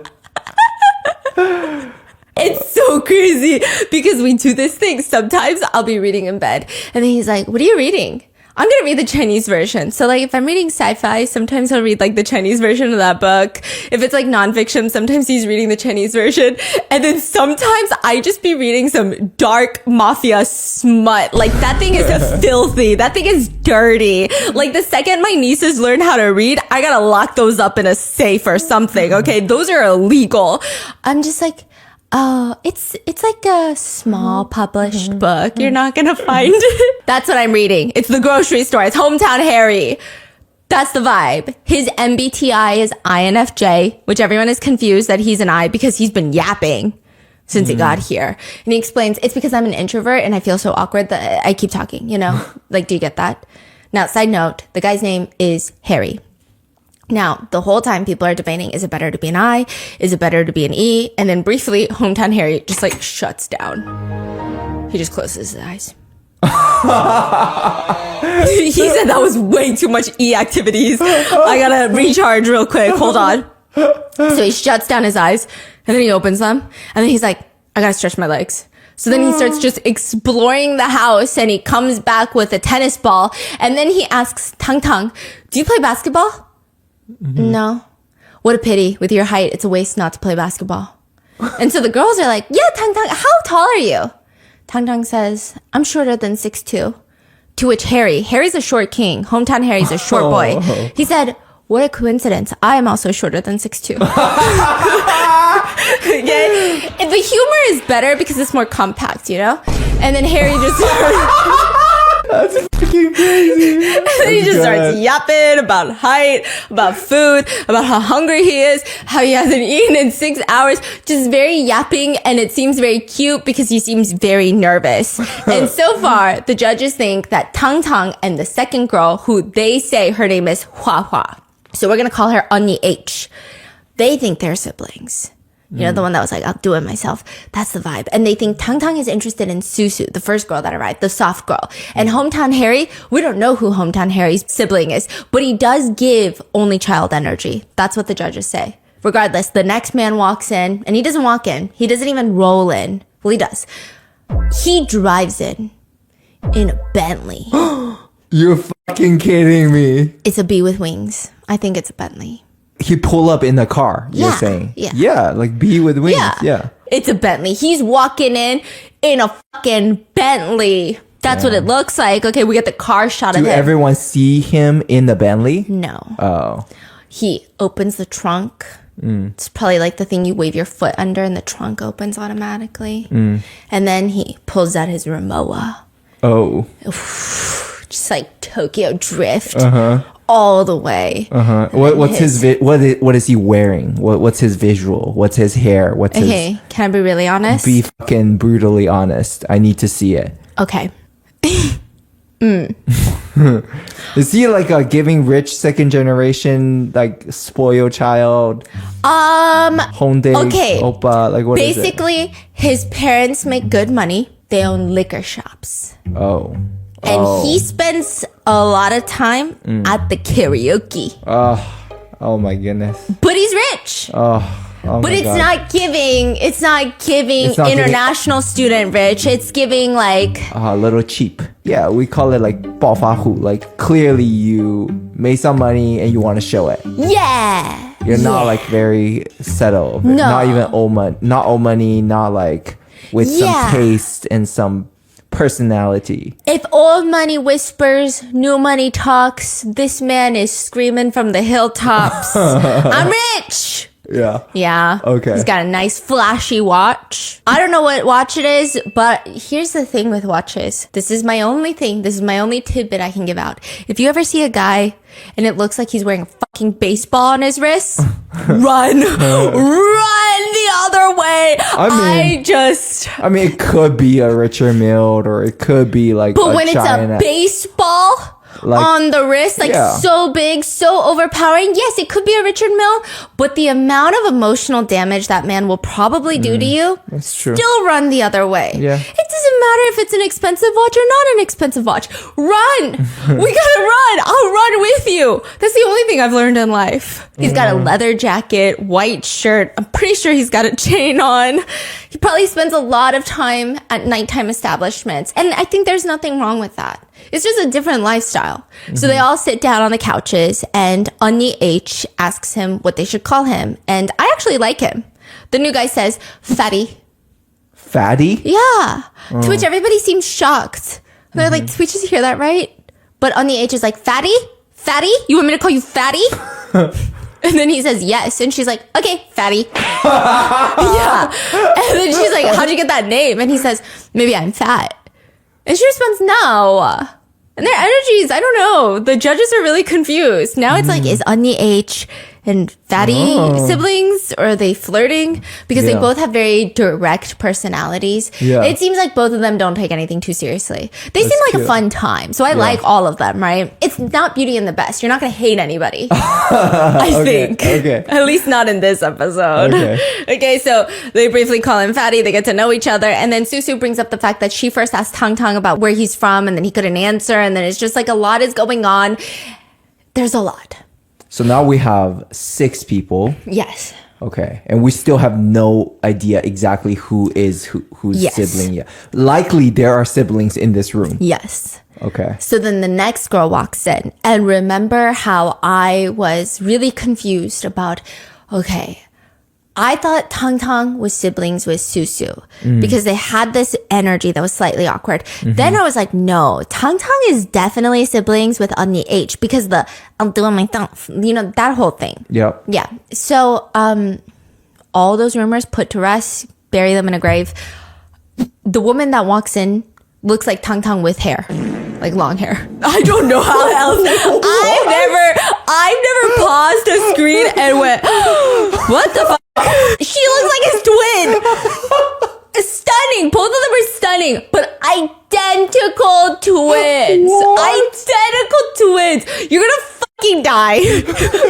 It's so crazy because we do this thing. Sometimes I'll be reading in bed and then he's like, what are you reading? I'm going to read the Chinese version. So like if I'm reading sci-fi, sometimes I'll read like the Chinese version of that book. If it's like nonfiction, sometimes he's reading the Chinese version. And then sometimes I just be reading some dark mafia smut. Like that thing is filthy. That thing is dirty. Like the second my nieces learn how to read, I got to lock those up in a safe or something. Okay. Those are illegal. I'm just like, oh, it's like a small published book. You're not going to find it. That's what I'm reading. It's the grocery store. It's Hometown Harry. That's the vibe. His MBTI is INFJ, which everyone is confused that he's an I because he's been yapping since he got here. And he explains, it's because I'm an introvert and I feel so awkward that I keep talking, you know? Like, do you get that? Now, side note, the guy's name is Harry. Now, the whole time people are debating, is it better to be an I? Is it better to be an E? And then briefly, Hometown Harry just like shuts down. He just closes his eyes. He said that was way too much E activities. I gotta recharge real quick. Hold on. So he shuts down his eyes and then he opens them. And then he's like, I gotta stretch my legs. So then he starts just exploring the house and he comes back with a tennis ball. And then he asks Tang Tang, do you play basketball? No. What a pity. With your height, it's a waste not to play basketball. And so the girls are like, yeah, Tang Tang, how tall are you? Tang Tang says, I'm shorter than 6'2". To which Harry's a short king. Hometown Harry's a short boy. He said, what a coincidence. I am also shorter than 6'2". Okay? And the humor is better because it's more compact, you know? And then Harry just That's fucking crazy. and then he just starts yapping about height, about food, about how hungry he is, how he hasn't eaten in 6 hours. Just very yapping, and it seems very cute because he seems very nervous. And so far, the judges think that Tang Tang and the second girl, who they say her name is Hua Hua, so we're gonna call her Onni H. They think they're siblings. You know, the one that was like, I'll do it myself. That's the vibe. And they think Tang Tang is interested in Soo Soo, the first girl that arrived, the soft girl. And Hometown Harry, we don't know who Hometown Harry's sibling is, but he does give only child energy. That's what the judges say. Regardless, the next man walks in, and he doesn't walk in. He doesn't even roll in. Well, he does. He drives in a Bentley. You're fucking kidding me. It's a bee with wings. I think it's a Bentley. He pull up in the car, you're saying? Yeah, like bee with wings. Yeah. It's a Bentley. He's walking in a fucking Bentley. That's what it looks like. Okay, we get the car shot of him. Do everyone see him in the Bentley? No. Oh. He opens the trunk. It's probably like the thing you wave your foot under and the trunk opens automatically. And then he pulls out his Rimowa. Oh. Just like Tokyo Drift. All the way. What's what is he wearing? What's his visual? What's his hair? What's Okay, can I be really honest? Be fucking brutally honest. I need to see it. Okay. Is he like a giving rich second generation, like spoiled child? Hongdae, okay. oppa, like what is it? Basically, his parents make good money. They own liquor shops. Oh. And he spends a lot of time at the karaoke. Oh my goodness. But he's rich. But it's God. not giving international student rich. It's giving like A little cheap. Yeah, we call it like 暴发户. Like clearly you made some money and you want to show it. yeah. You're not like very settled. No. Not even old money, not like with some taste and some personality. If old money whispers, new money talks, this man is screaming from the hilltops. I'm rich. Yeah. Yeah. Okay. He's got a nice flashy watch. I don't know what watch it is, but here's the thing with watches. This is my only thing. This is my only tidbit I can give out. If you ever see a guy and it looks like he's wearing a fucking baseball on his wrist, run the other way. I mean, it could be a Richard Mille or it could be like But when it's a baseball on the wrist, like so big, so overpowering, yes, it could be a Richard Mille, but the amount of emotional damage that man will probably do to you, that's true. Still run the other way. Yeah. It doesn't matter if it's an expensive watch or not an expensive watch. Run! We gotta run! I'll run with you! That's the only thing I've learned in life. He's got a leather jacket, white shirt. I'm pretty sure he's got a chain on. He probably spends a lot of time at nighttime establishments. And I think there's nothing wrong with that. It's just a different lifestyle. So they all sit down on the couches and Onni H asks him what they should call him. And I actually like him. The new guy says, Fatty. Fatty? Yeah. To which everybody seems shocked. They're like, did we just hear that right? But Onni H is like, Fatty? Fatty? You want me to call you Fatty? And then he says yes. And she's like, okay, Fatty. Yeah. And then she's like, how'd you get that name? And he says, maybe I'm fat. And she responds, no. And their energies, I don't know. The judges are really confused. Now it's like, is Onni H and Fatty siblings, or are they flirting? Because they both have very direct personalities. Yeah. It seems like both of them don't take anything too seriously. They seem like a fun time. So I like all of them, right? It's not Beauty and the Best. You're not going to hate anybody. I think. Okay. At least not in this episode. Okay, so they briefly call him Fatty. They get to know each other. And then Soo Soo brings up the fact that she first asked Tang Tang about where he's from, and then he couldn't answer. And then it's just like a lot is going on. There's a lot. So now we have 6 people. Yes. Okay. And we still have no idea exactly who's sibling yet. Likely there are siblings in this room. Yes. Okay. So then the next girl walks in. And remember how I was really confused about, okay, I thought Tang Tang was siblings with Soo Soo because they had this energy that was slightly awkward. Then I was like, no, Tang Tang is definitely siblings with Onni H because I'm doing my thumb, that whole thing. Yep. Yeah. So all those rumors put to rest, bury them in a grave. The woman that walks in looks like Tang Tang with hair, like long hair. I don't know how else. I've never paused a screen and went, what the fuck? She looks like his twin. Stunning. Both of them are stunning, but identical twins. Identical twins. You're gonna fucking die.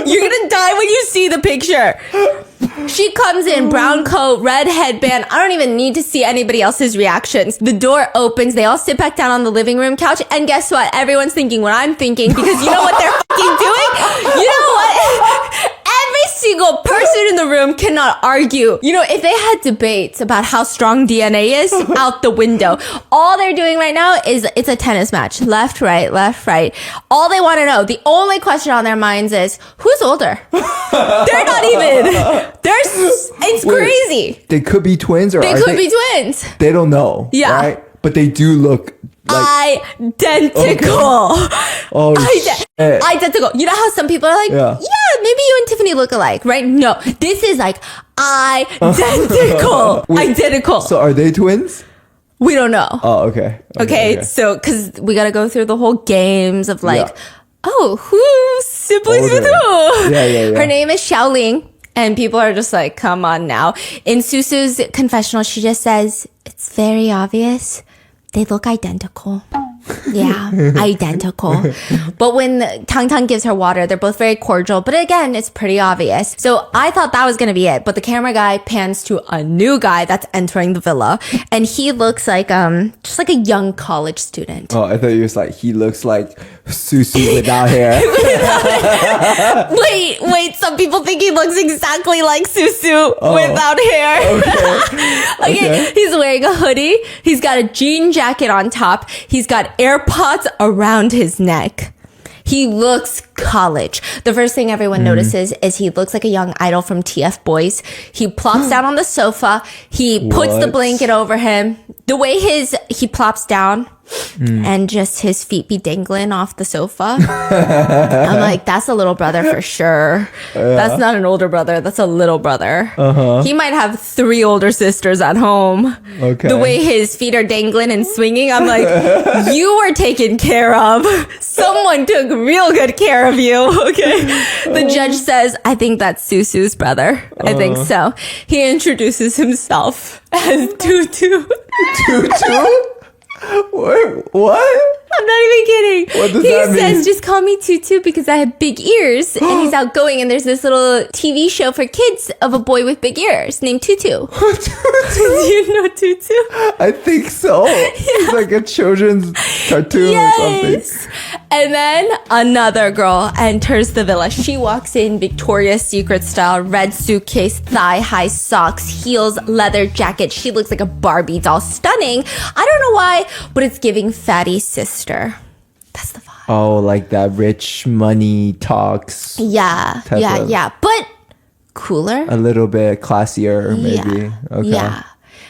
You're gonna die when you see the picture. She comes in, brown coat, red headband. I don't even need to see anybody else's reactions. The door opens. They all sit back down on the living room couch. And guess what? Everyone's thinking what I'm thinking because you know what they're fucking doing? You know what? Every single person in the room cannot argue. You know, if they had debates about how strong DNA is, out the window. All they're doing right now is it's a tennis match. Left, right, left, right. All they want to know, the only question on their minds is, who's older? They're not even. It's crazy. They could be twins, or they could be twins. They don't know. Yeah, right? But they do look like identical. Oh, shit. Identical. You know how some people are like, yeah, maybe you and Tiffany look alike, right? No, this is like identical. Identical. So are they twins? We don't know. Oh, okay. Okay. So, because we got to go through the whole games of like, oh, who's siblings with who? Yeah. Her name is Xiaoling. And people are just like, come on now. In Susu's confessional, she just says, it's very obvious. They look identical. Yeah, identical. But when Tang Tang gives her water, they're both very cordial. But again, it's pretty obvious. So I thought that was going to be it. But the camera guy pans to a new guy that's entering the villa. And he looks like, just like a young college student. Oh, I thought you was like, he looks like Soo without hair. Wait. Some people think he looks exactly like Soo without hair. Okay. He's wearing a hoodie. He's got a jean jacket on top. He's got AirPods around his neck. He looks college. The first thing everyone notices is he looks like a young idol from TF Boys. He plops down on the sofa. He puts the blanket over him. The way he plops down and just his feet be dangling off the sofa. I'm like, that's a little brother for sure. That's not an older brother. That's a little brother. He might have 3 older sisters at home. Okay. The way his feet are dangling and swinging, I'm like, you were taken care of. Someone took real good care of you. Okay. The judge says, I think that's Susu's brother. I think so. He introduces himself as Tutu. Tutu? What? I'm not even kidding. What does that mean? He says, just call me Tutu because I have big ears. And he's outgoing. And there's this little TV show for kids of a boy with big ears named Tutu. Do you know Tutu? I think so. It's like a children's cartoon or something. And then another girl enters the villa. She walks in Victoria's Secret style, red suitcase, thigh-high socks, heels, leather jacket. She looks like a Barbie doll. Stunning. I don't know why, but it's giving fatty sister. That's the vibe. Oh, like that rich money talks. Yeah. But cooler. A little bit classier, maybe. Okay. Yeah.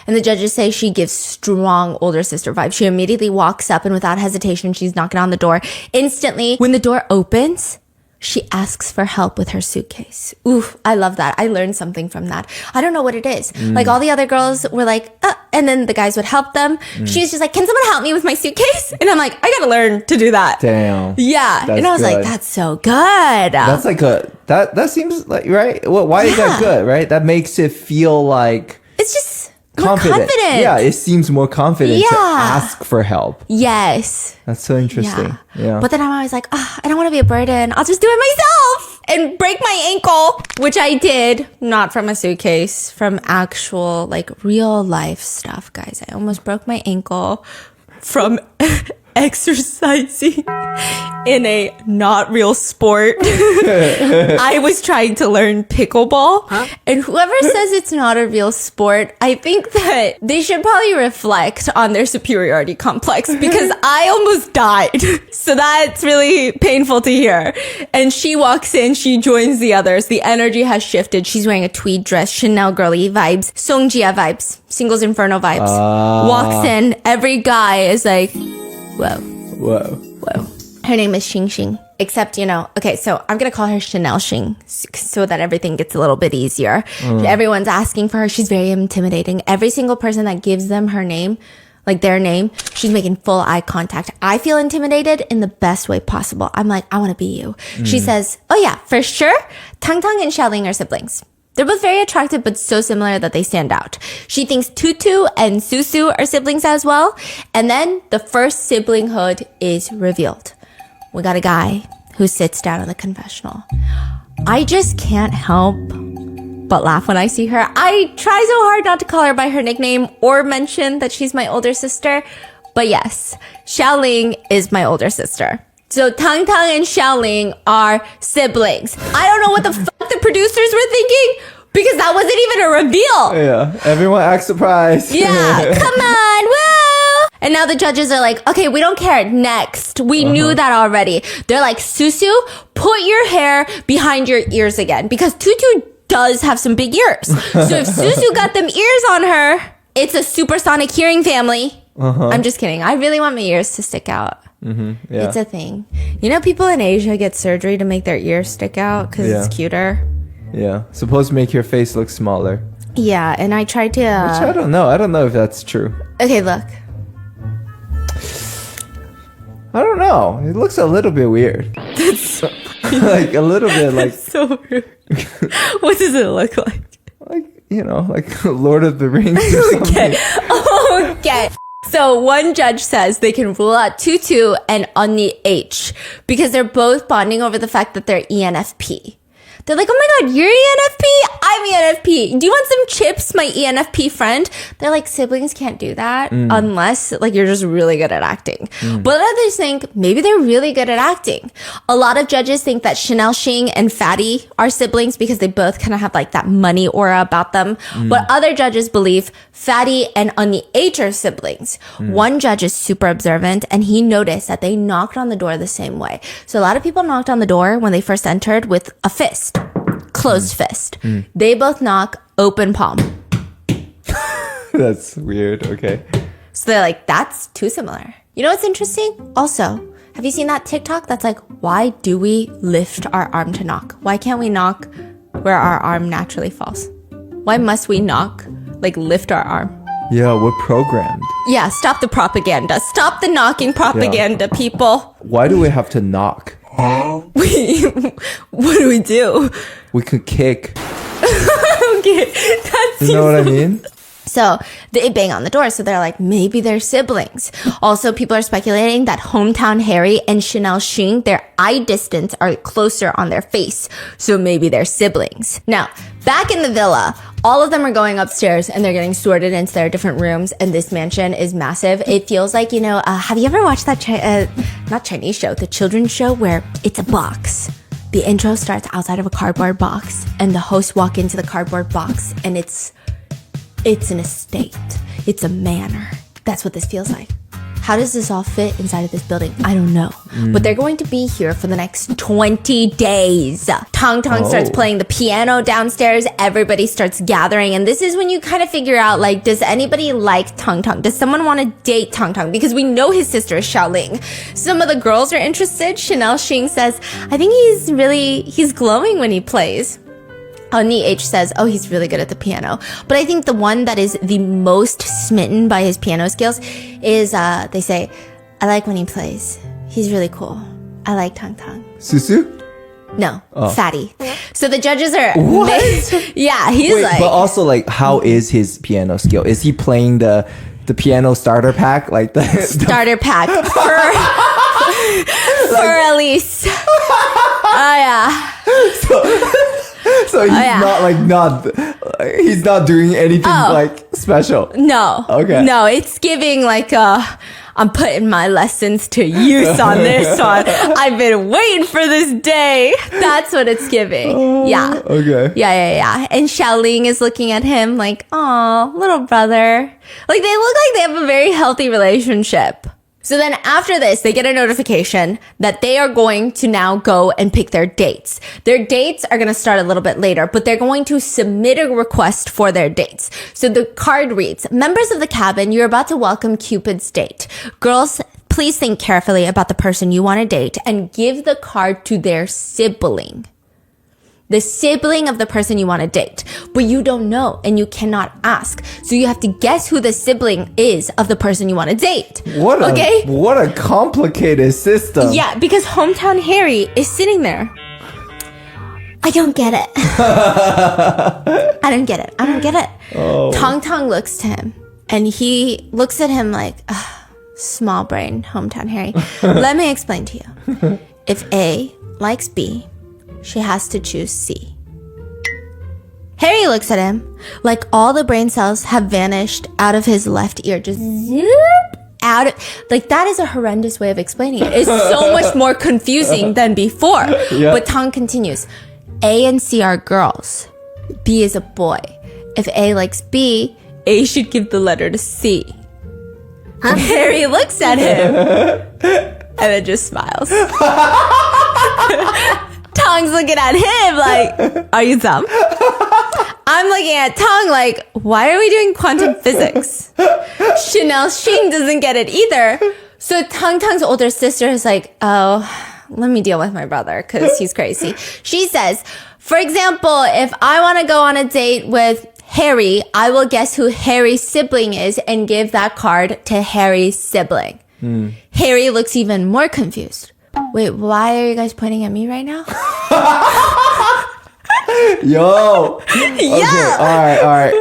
And the judges say she gives strong older sister vibes. She immediately walks up and without hesitation, she's knocking on the door. Instantly, when the door opens, she asks for help with her suitcase. Oof, I love that. I learned something from that. I don't know what it is. Like all the other girls were like, and then the guys would help them. She's just like, can someone help me with my suitcase? And I'm like, I gotta learn to do that. Damn. Yeah. And I was like, that's so good. That's like that seems like, right? Well, why is that good, right? That makes it feel like it's just confident. Yeah, it seems more confident to ask for help. Yes. That's so interesting. Yeah. But then I'm always like, I don't want to be a burden. I'll just do it myself and break my ankle, which I did. Not from a suitcase, from actual like real life stuff, guys. I almost broke my ankle from exercising in a not real sport. I was trying to learn pickleball, and whoever says it's not a real sport, I think that they should probably reflect on their superiority complex because I almost died. So that's really painful to hear. And she walks in, she joins the others. The energy has shifted. She's wearing a tweed dress, Chanel girly vibes, Songjia vibes, Singles Inferno vibes. Walks in, every guy is like, whoa. Whoa. Her name is Xing Xing. Except, okay, so I'm going to call her Chanel Xing so that everything gets a little bit easier. Everyone's asking for her. She's very intimidating. Every single person that gives them her name, like their name, she's making full eye contact. I feel intimidated in the best way possible. I'm like, I want to be you. She says, oh yeah, for sure. Tang Tang and Xiaoling are siblings. They're both very attractive, but so similar that they stand out. She thinks Tutu and Soo are siblings as well. And then the first siblinghood is revealed. We got a guy who sits down in the confessional. I just can't help but laugh when I see her. I try so hard not to call her by her nickname or mention that she's my older sister. But yes, Xiaoling is my older sister. So Tang Tang and Xiaoling are siblings. I don't know what the fuck the producers were thinking because that wasn't even a reveal. Yeah, everyone act surprised. Yeah, come on, woo! And now the judges are like, okay, we don't care. Next. We knew that already. They're like, Soo, put your hair behind your ears again because Tutu does have some big ears. So if Soo got them ears on her, it's a supersonic hearing family. I'm just kidding. I really want my ears to stick out. Yeah. It's a thing. People in Asia get surgery to make their ears stick out because it's cuter. Yeah. Supposed to make your face look smaller. Yeah, and I tried to... Which I don't know. I don't know if that's true. Okay, look. I don't know. It looks a little bit weird. Like a little bit like... So rude. What does it look like? Like, like Lord of the Rings or something. Okay. So one judge says they can rule out Tutu and Onni H because they're both bonding over the fact that they're ENFP. They're like, oh my God, you're ENFP? I'm ENFP. Do you want some chips, my ENFP friend? They're like, siblings can't do that unless you're just really good at acting. But others think maybe they're really good at acting. A lot of judges think that Chanel Xing and Fatty are siblings because they both kind of have that money aura about them. But other judges believe Fatty and Onni H are siblings. One judge is super observant and he noticed that they knocked on the door the same way. So a lot of people knocked on the door when they first entered with a fist. Closed fist. They both knock open palm. That's weird. Okay. So they're like, that's too similar. You know what's interesting? Also, have you seen that TikTok that's like, why do we lift our arm to knock? Why can't we knock where our arm naturally falls? Why must we knock, lift our arm? Yeah, we're programmed. Yeah, stop the propaganda. Stop the knocking propaganda, people. Why do we have to knock? What do we do? We could kick. Okay, that's You know what I mean? So they bang on the door. So they're like, maybe they're siblings. Also, people are speculating that Hometown Harry and Chanel Xing, their eye distance are closer on their face. So maybe they're siblings. Now, back in the villa, all of them are going upstairs and they're getting sorted into their different rooms. And this mansion is massive. It feels like, have you ever watched that, not Chinese show, the children's show where it's a box? The intro starts outside of a cardboard box and the hosts walk into the cardboard box and it's an estate. It's a manor. That's what this feels like. How does this all fit inside of this building? I don't know. But they're going to be here for the next 20 days. Tang Tang starts playing the piano downstairs. Everybody starts gathering. And this is when you kind of figure out, does anybody like Tang Tang? Does someone want to date Tang Tang? Because we know his sister is Xiaoling. Some of the girls are interested. Chanel Xing says, I think he's glowing when he plays. Onni H says, oh, he's really good at the piano. But I think the one that is the most smitten by his piano skills is, they say, I like when he plays. He's really cool. I like Tang Tang. Soo? No, Fatty. So the judges are... What? Yeah, he's Wait, but also, how is his piano skill? Is he playing the piano starter pack? Starter pack. For Elise. Oh, yeah. So he's he's not doing anything special. No. Okay. No, it's giving I'm putting my lessons to use on this one. I've been waiting for this day. That's what it's giving. Yeah. Okay. Yeah. And Xiaoling is looking at him like, oh, little brother. They look like they have a very healthy relationship. So then after this, they get a notification that they are going to now go and pick their dates. Their dates are going to start a little bit later, but they're going to submit a request for their dates. So the card reads, members of the cabin, you're about to welcome Cupid's date. Girls, please think carefully about the person you want to date and give the card to their sibling. The sibling of the person you want to date. But you don't know and you cannot ask. So you have to guess who the sibling is of the person you want to date. What a complicated system. Yeah, because hometown Harry is sitting there. I don't get it. I don't get it. Oh. Tong Tong looks to him and he looks at him like, small brain, hometown Harry. Let me explain to you. If A likes B, she has to choose C. Harry looks at him like all the brain cells have vanished out of his left ear. Just zip out of, like that is a horrendous way of explaining it. It's so much more confusing than before. Yeah. But Tong continues. A and C are girls. B is a boy. If A likes B, A should give the letter to C. Huh? Harry looks at him and then just smiles. Tong's looking at him like, are you dumb? I'm looking at Tong like, why are we doing quantum physics? Chanel Xing doesn't get it either. So Tong's older sister is like, oh, let me deal with my brother because he's crazy. She says, for example, if I want to go on a date with Harry, I will guess who Harry's sibling is and give that card to Harry's sibling. Harry looks even more confused. Wait, why are you guys pointing at me right now? Yo. Okay. Yeah. All right.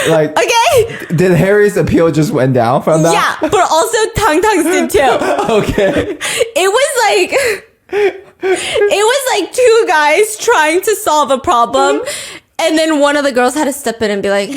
Like, Okay. did Harry's appeal just went down from that? Yeah, but also Tong's did too. Okay. It was like two guys trying to solve a problem, and then one of the girls had to step in and be like,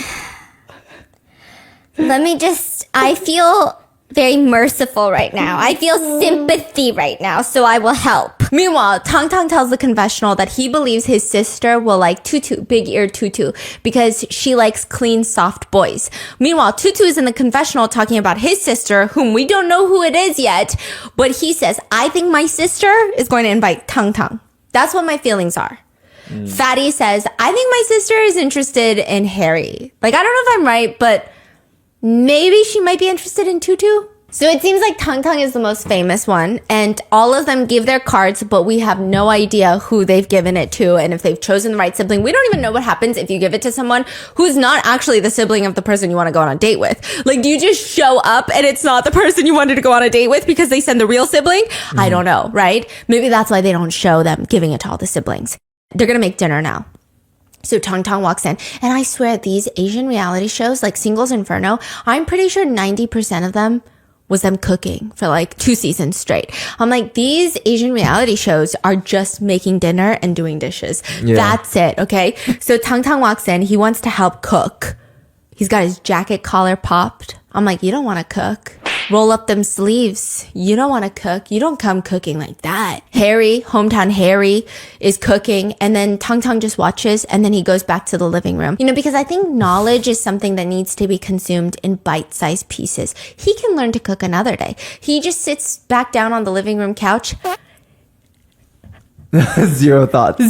I feel very merciful right now. I feel sympathy right now, so I will help. Meanwhile, Tong tells the confessional that he believes his sister will like Tutu, big-eared Tutu, because she likes clean, soft boys. Meanwhile, Tutu is in the confessional talking about his sister, whom we don't know who it is yet, but he says, I think my sister is going to invite Tong. That's what my feelings are. Fatty says, I think my sister is interested in Harry. Like, I don't know if I'm right, but maybe she might be interested in Tutu. So it seems like Tong is the most famous one, and all of them give their cards, but we have no idea who they've given it to and if they've chosen the right sibling. We don't even know what happens if you give it to someone who's not actually the sibling of the person you want to go on a date with. Like, do you just show up and it's not the person you wanted to go on a date with because they send the real sibling? I don't know, right? Maybe that's why they don't show them giving it to all the siblings. They're going to make dinner now. So Tong walks in, and I swear these Asian reality shows like Singles Inferno, I'm pretty sure 90% of them was them cooking for like 2 seasons straight. I'm like, these Asian reality shows are just making dinner and doing dishes. Yeah. That's it, okay? So Tong walks in, he wants to help cook. He's got his jacket collar popped. I'm like, you don't want to cook. Roll up them sleeves. You don't want to cook. You don't come cooking like that. Harry, hometown Harry, is cooking, and then Tong just watches, and then he goes back to the living room. You know, because I think knowledge is something that needs to be consumed in bite-sized pieces. He can learn to cook another day. He just sits back down on the living room couch. Zero thoughts.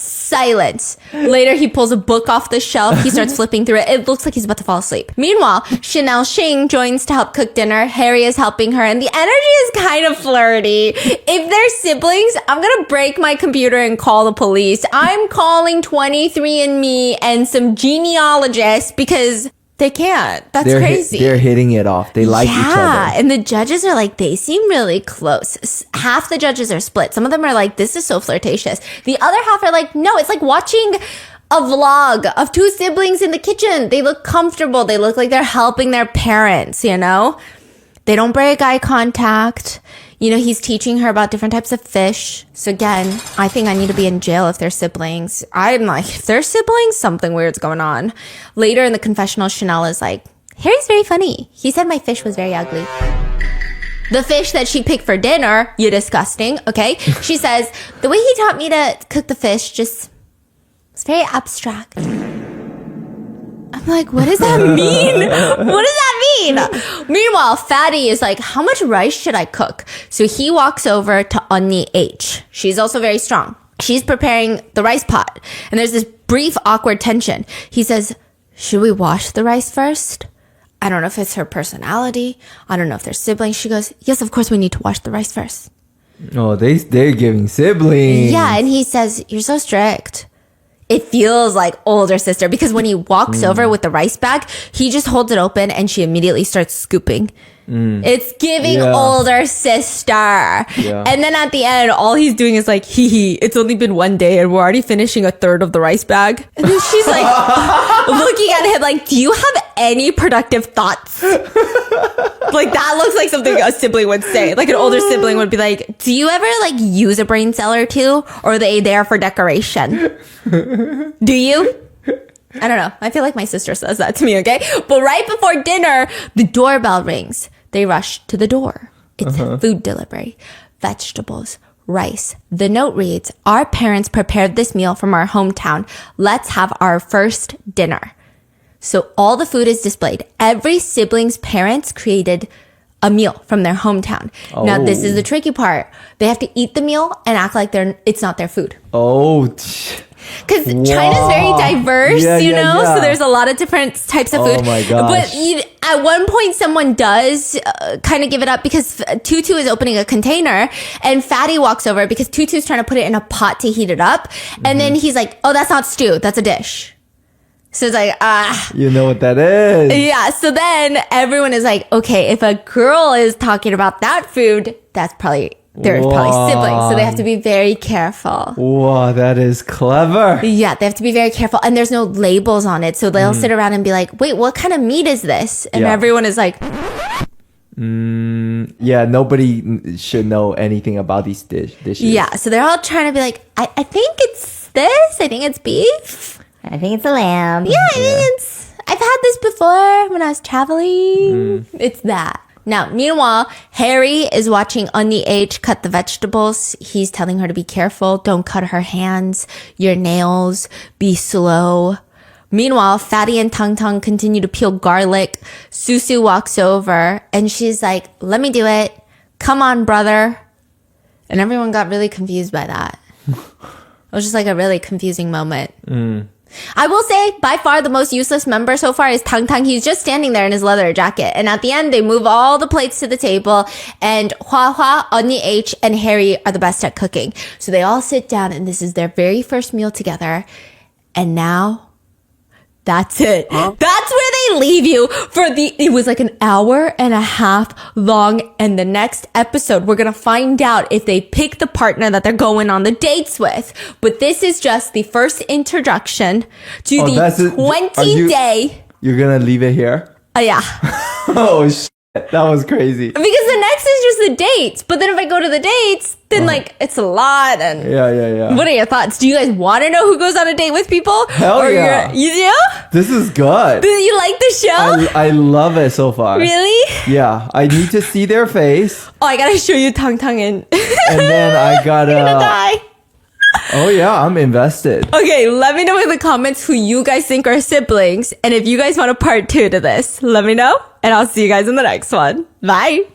Silence. Later, he pulls a book off the shelf. He starts flipping through it. It looks like he's about to fall asleep. Meanwhile, Chanel Xing joins to help cook dinner. Harry is helping her, and the energy is kind of flirty. If they're siblings, I'm gonna break my computer and call the police. I'm calling 23andMe and some genealogists because they can't. That's crazy. They're hitting it off. They like each other. Yeah, and the judges are like, they seem really close. Half the judges are split. Some of them are like, this is so flirtatious. The other half are like, no, it's like watching a vlog of 2 siblings in the kitchen. They look comfortable. They look like they're helping their parents, you know? They don't break eye contact. You know, he's teaching her about different types of fish. So again, I think I need to be in jail if they're siblings. I'm like, if they're siblings, something weird's going on. Later in the confessional, Chanel is like, Harry's very funny. He said my fish was very ugly. The fish that she picked for dinner, you disgusting, okay? She says, the way he taught me to cook the fish just was very abstract. I'm like, what does that mean? What does that mean? Meanwhile, Fatty is like, how much rice should I cook? So he walks over to Onni H. She's also very strong. She's preparing the rice pot. And there's this brief, awkward tension. He says, should we wash the rice first? I don't know if it's her personality. I don't know if they're siblings. She goes, yes, of course we need to wash the rice first. Oh, they're giving siblings. Yeah, and he says, you're so strict. It feels like older sister because when he walks over with the rice bag, he just holds it open and she immediately starts scooping. It's giving older sister. Yeah. And then at the end, all he's doing is like, hee, it's only been one day and we're already finishing a third of the rice bag. And then she's like looking at him like, do you have any productive thoughts? Like that looks like something a sibling would say. Like an older sibling would be like, do you ever like use a brain cell or two? Or are they there for decoration? Do you? I don't know. I feel like my sister says that to me, okay? But right before dinner, the doorbell rings. They rush to the door. It's food delivery, vegetables, rice. The note reads, our parents prepared this meal from our hometown. Let's have our first dinner. So all the food is displayed. Every sibling's parents created a meal from their hometown. Now, this is the tricky part. They have to eat the meal and act like it's not their food. Because China's very diverse, you know? So there's a lot of different types of food. Oh my gosh. But at one point, someone does kind of give it up because Tutu is opening a container and Fatty walks over because Tutu's trying to put it in a pot to heat it up. And then he's like, oh, that's not stew. That's a dish. So it's like, You know what that is. Yeah, so then everyone is like, okay, if a girl is talking about that food, they're probably siblings. So they have to be very careful. Wow, that is clever. Yeah, they have to be very careful. And there's no labels on it. So they'll sit around and be like, wait, what kind of meat is this? And everyone is like... Yeah, nobody should know anything about these dishes. Yeah, so they're all trying to be like, I think it's this. I think it's beef. I think it's a lamb. Yeah, I think it's... I've had this before when I was traveling. It's that. Now, meanwhile, Harry is watching Onni H cut the vegetables. He's telling her to be careful. Don't cut her hands, your nails. Be slow. Meanwhile, Fatty and Tang Tang continue to peel garlic. Susu walks over and she's like, let me do it. Come on, brother. And everyone got really confused by that. It was just like a really confusing moment. I will say, by far, the most useless member so far is Tang Tang. He's just standing there in his leather jacket. And at the end, they move all the plates to the table. And Hua Hua, Onni H, and Harry are the best at cooking. So they all sit down, and this is their very first meal together. And now... that's it. That's where they leave you it was like an hour and a half long. And the next episode, we're going to find out if they pick the partner that they're going on the dates with. But this is just the first introduction to the 20-day. You're going to leave it here? Yeah. Oh, shit. That was crazy. Because the next is just the dates. But then if I go to the dates, then like it's a lot. And Yeah. What are your thoughts? Do you guys want to know who goes on a date with people? Hell yeah. You do? This is good. Do you like the show? I love it so far. Really? Yeah. I need to see their face. Oh, I gotta show you Tang Tang and then I gotta... I'm gonna die. Oh yeah, I'm invested. Okay, let me know in the comments who you guys think are siblings. And if you guys want a part 2 to this, let me know. And I'll see you guys in the next one. Bye.